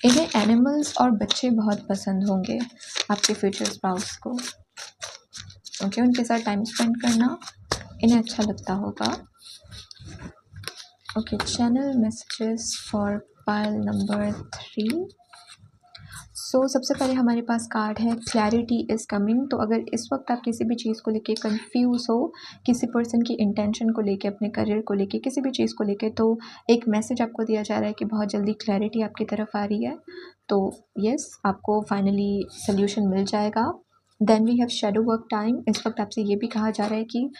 इन्हें एनिमल्स और बच्चे बहुत पसंद होंगे, आपके फ्यूचर स्पाउस को। ओके, उनके साथ टाइम स्पेंड करना इन्हें अच्छा लगता होगा। Okay, channel messages for pile number 3। सो सबसे पहले हमारे पास कार्ड है क्लैरिटी इज़ कमिंग। तो अगर इस वक्त आप किसी भी चीज़ को लेके कंफ्यूज हो, किसी पर्सन की इंटेंशन को लेके, अपने करियर को लेके, किसी भी चीज़ को लेके, तो एक मैसेज आपको दिया जा रहा है कि बहुत जल्दी क्लैरिटी आपकी तरफ आ रही है। तो यस, आपको फाइनली सोल्यूशन मिल जाएगा। Then we have shadow work time. इस वक्त आपसे ये भी कहा जा रहा है कि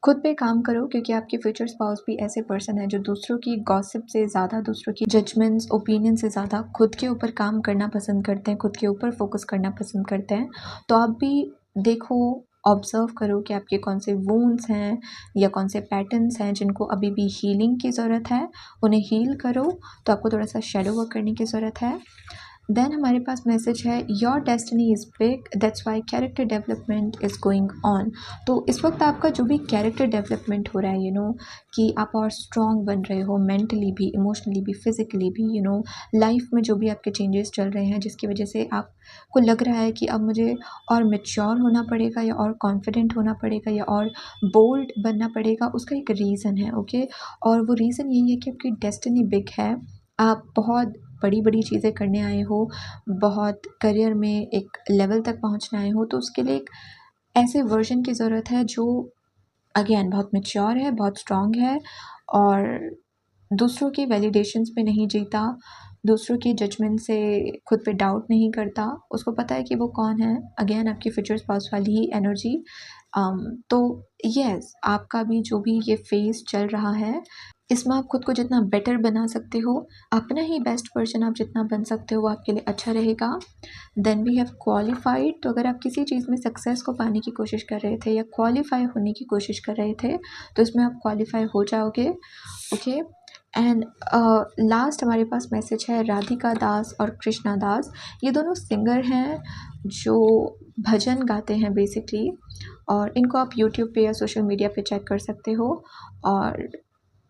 खुद पे काम करो, क्योंकि आपके फ्यूचर स्पाउस भी ऐसे पर्सन है जो दूसरों की गॉसिप से ज़्यादा, दूसरों की जजमेंट्स, ओपिनियन से ज़्यादा खुद के ऊपर काम करना पसंद करते हैं, खुद के ऊपर फोकस करना पसंद करते हैं। तो आप भी देखो, ऑब्ज़र्व करो कि आपके कौन से वूंड्स हैं या कौन से पैटर्न्स हैं जिनको अभी भी हीलिंग की ज़रूरत है, उन्हें हील करो। तो आपको थोड़ा सा शैडो वर्क करने की ज़रूरत है। देन हमारे पास मैसेज है your destiny is big, that's why character development is going on. तो इस वक्त आपका जो भी कैरेक्टर डेवलपमेंट हो रहा है, कि आप और स्ट्रॉन्ग बन रहे हो, मेंटली भी, इमोशनली भी, फिज़िकली भी, लाइफ में जो भी आपके चेंजेस चल रहे हैं, जिसकी वजह से आपको लग रहा है कि अब मुझे और मैच्योर होना पड़ेगा, या और कॉन्फिडेंट होना पड़ेगा, या और बोल्ड बनना पड़ेगा, उसका एक रीज़न है। ओके, और वो रीज़न यही है कि आपकी डेस्टिनी बिग है। आप बहुत बड़ी बड़ी चीज़ें करने आए हो, बहुत करियर में एक लेवल तक पहुंचने आए हो। तो उसके लिए एक ऐसे वर्जन की ज़रूरत है जो अगेन बहुत मैच्योर है, बहुत स्ट्रॉन्ग है, और दूसरों की वैलिडेशंस पे नहीं जीता, दूसरों की जजमेंट से खुद पे डाउट नहीं करता, उसको पता है कि वो कौन है। अगेन आपकी फ्यूचर स्पाउस वाली ही एनर्जी। तो यस, आपका भी जो भी ये फेज़ चल रहा है, इसमें आप खुद को जितना बेटर बना सकते हो, अपना ही बेस्ट वर्जन आप जितना बन सकते हो, वो आपके लिए अच्छा रहेगा। Then we have qualified. तो अगर आप किसी चीज़ में सक्सेस को पाने की कोशिश कर रहे थे या क्वालिफाई होने की कोशिश कर रहे थे, तो इसमें आप क्वालिफाई हो जाओगे। ओके, एंड लास्ट हमारे पास मैसेज है राधिका दास और कृष्णा दास। ये दोनों सिंगर हैं जो भजन गाते हैं बेसिकली, और इनको आप यूट्यूब पे या सोशल मीडिया पे चेक कर सकते हो, और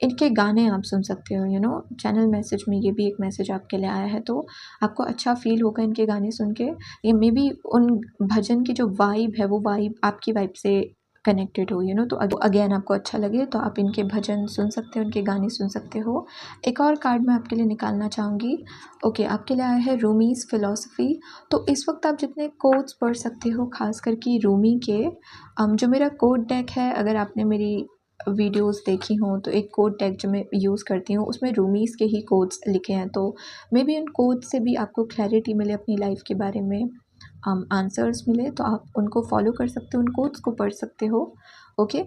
इनके गाने आप सुन सकते हो। चैनल मैसेज में ये भी एक मैसेज आपके लिए आया है, तो आपको अच्छा फील होगा इनके गाने सुन के। ये मे बी उन भजन की जो वाइब है, वो वाइब आपकी वाइब से कनेक्टेड हो, तो अगेन आपको अच्छा लगे तो आप इनके भजन सुन सकते हो, इनके गाने सुन सकते हो। एक और कार्ड मैं आपके लिए निकालना चाहूँगी। ओके, आपके लिए आया है रूमीज़ फ़िलॉसफ़ी। तो इस वक्त आप जितने कोट्स पढ़ सकते हो, खास करके रूमी के, जो मेरा कोट डेक है, अगर आपने मेरी वीडियोस देखी हों, तो एक कोट डेक जो मैं यूज़ करती हूँ, उसमें रूमीज़ के ही कोट्स लिखे हैं। तो मे बी उन कोट्स से भी आपको क्लैरिटी मिले अपनी लाइफ के बारे में, आंसर्स मिले, तो आप उनको फॉलो कर सकते हो, उन कोट्स को पढ़ सकते हो। ओके,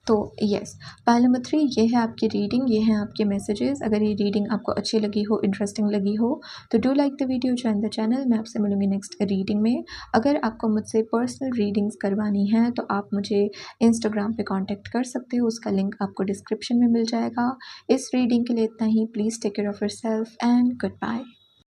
तो यस, पाइल नंबर 3 ये है आपकी रीडिंग, ये हैं आपके मैसेजेस। अगर ये रीडिंग आपको अच्छी लगी हो, इंटरेस्टिंग लगी हो, तो do like the video, join the channel. मैं आपसे मिलूँगी नेक्स्ट रीडिंग में। अगर आपको मुझसे पर्सनल रीडिंग्स करवानी है, तो आप मुझे इंस्टाग्राम पे कांटेक्ट कर सकते हो, उसका लिंक आपको डिस्क्रिप्शन में मिल जाएगा। इस रीडिंग के लिए इतना ही। Please take care of yourself and good bye.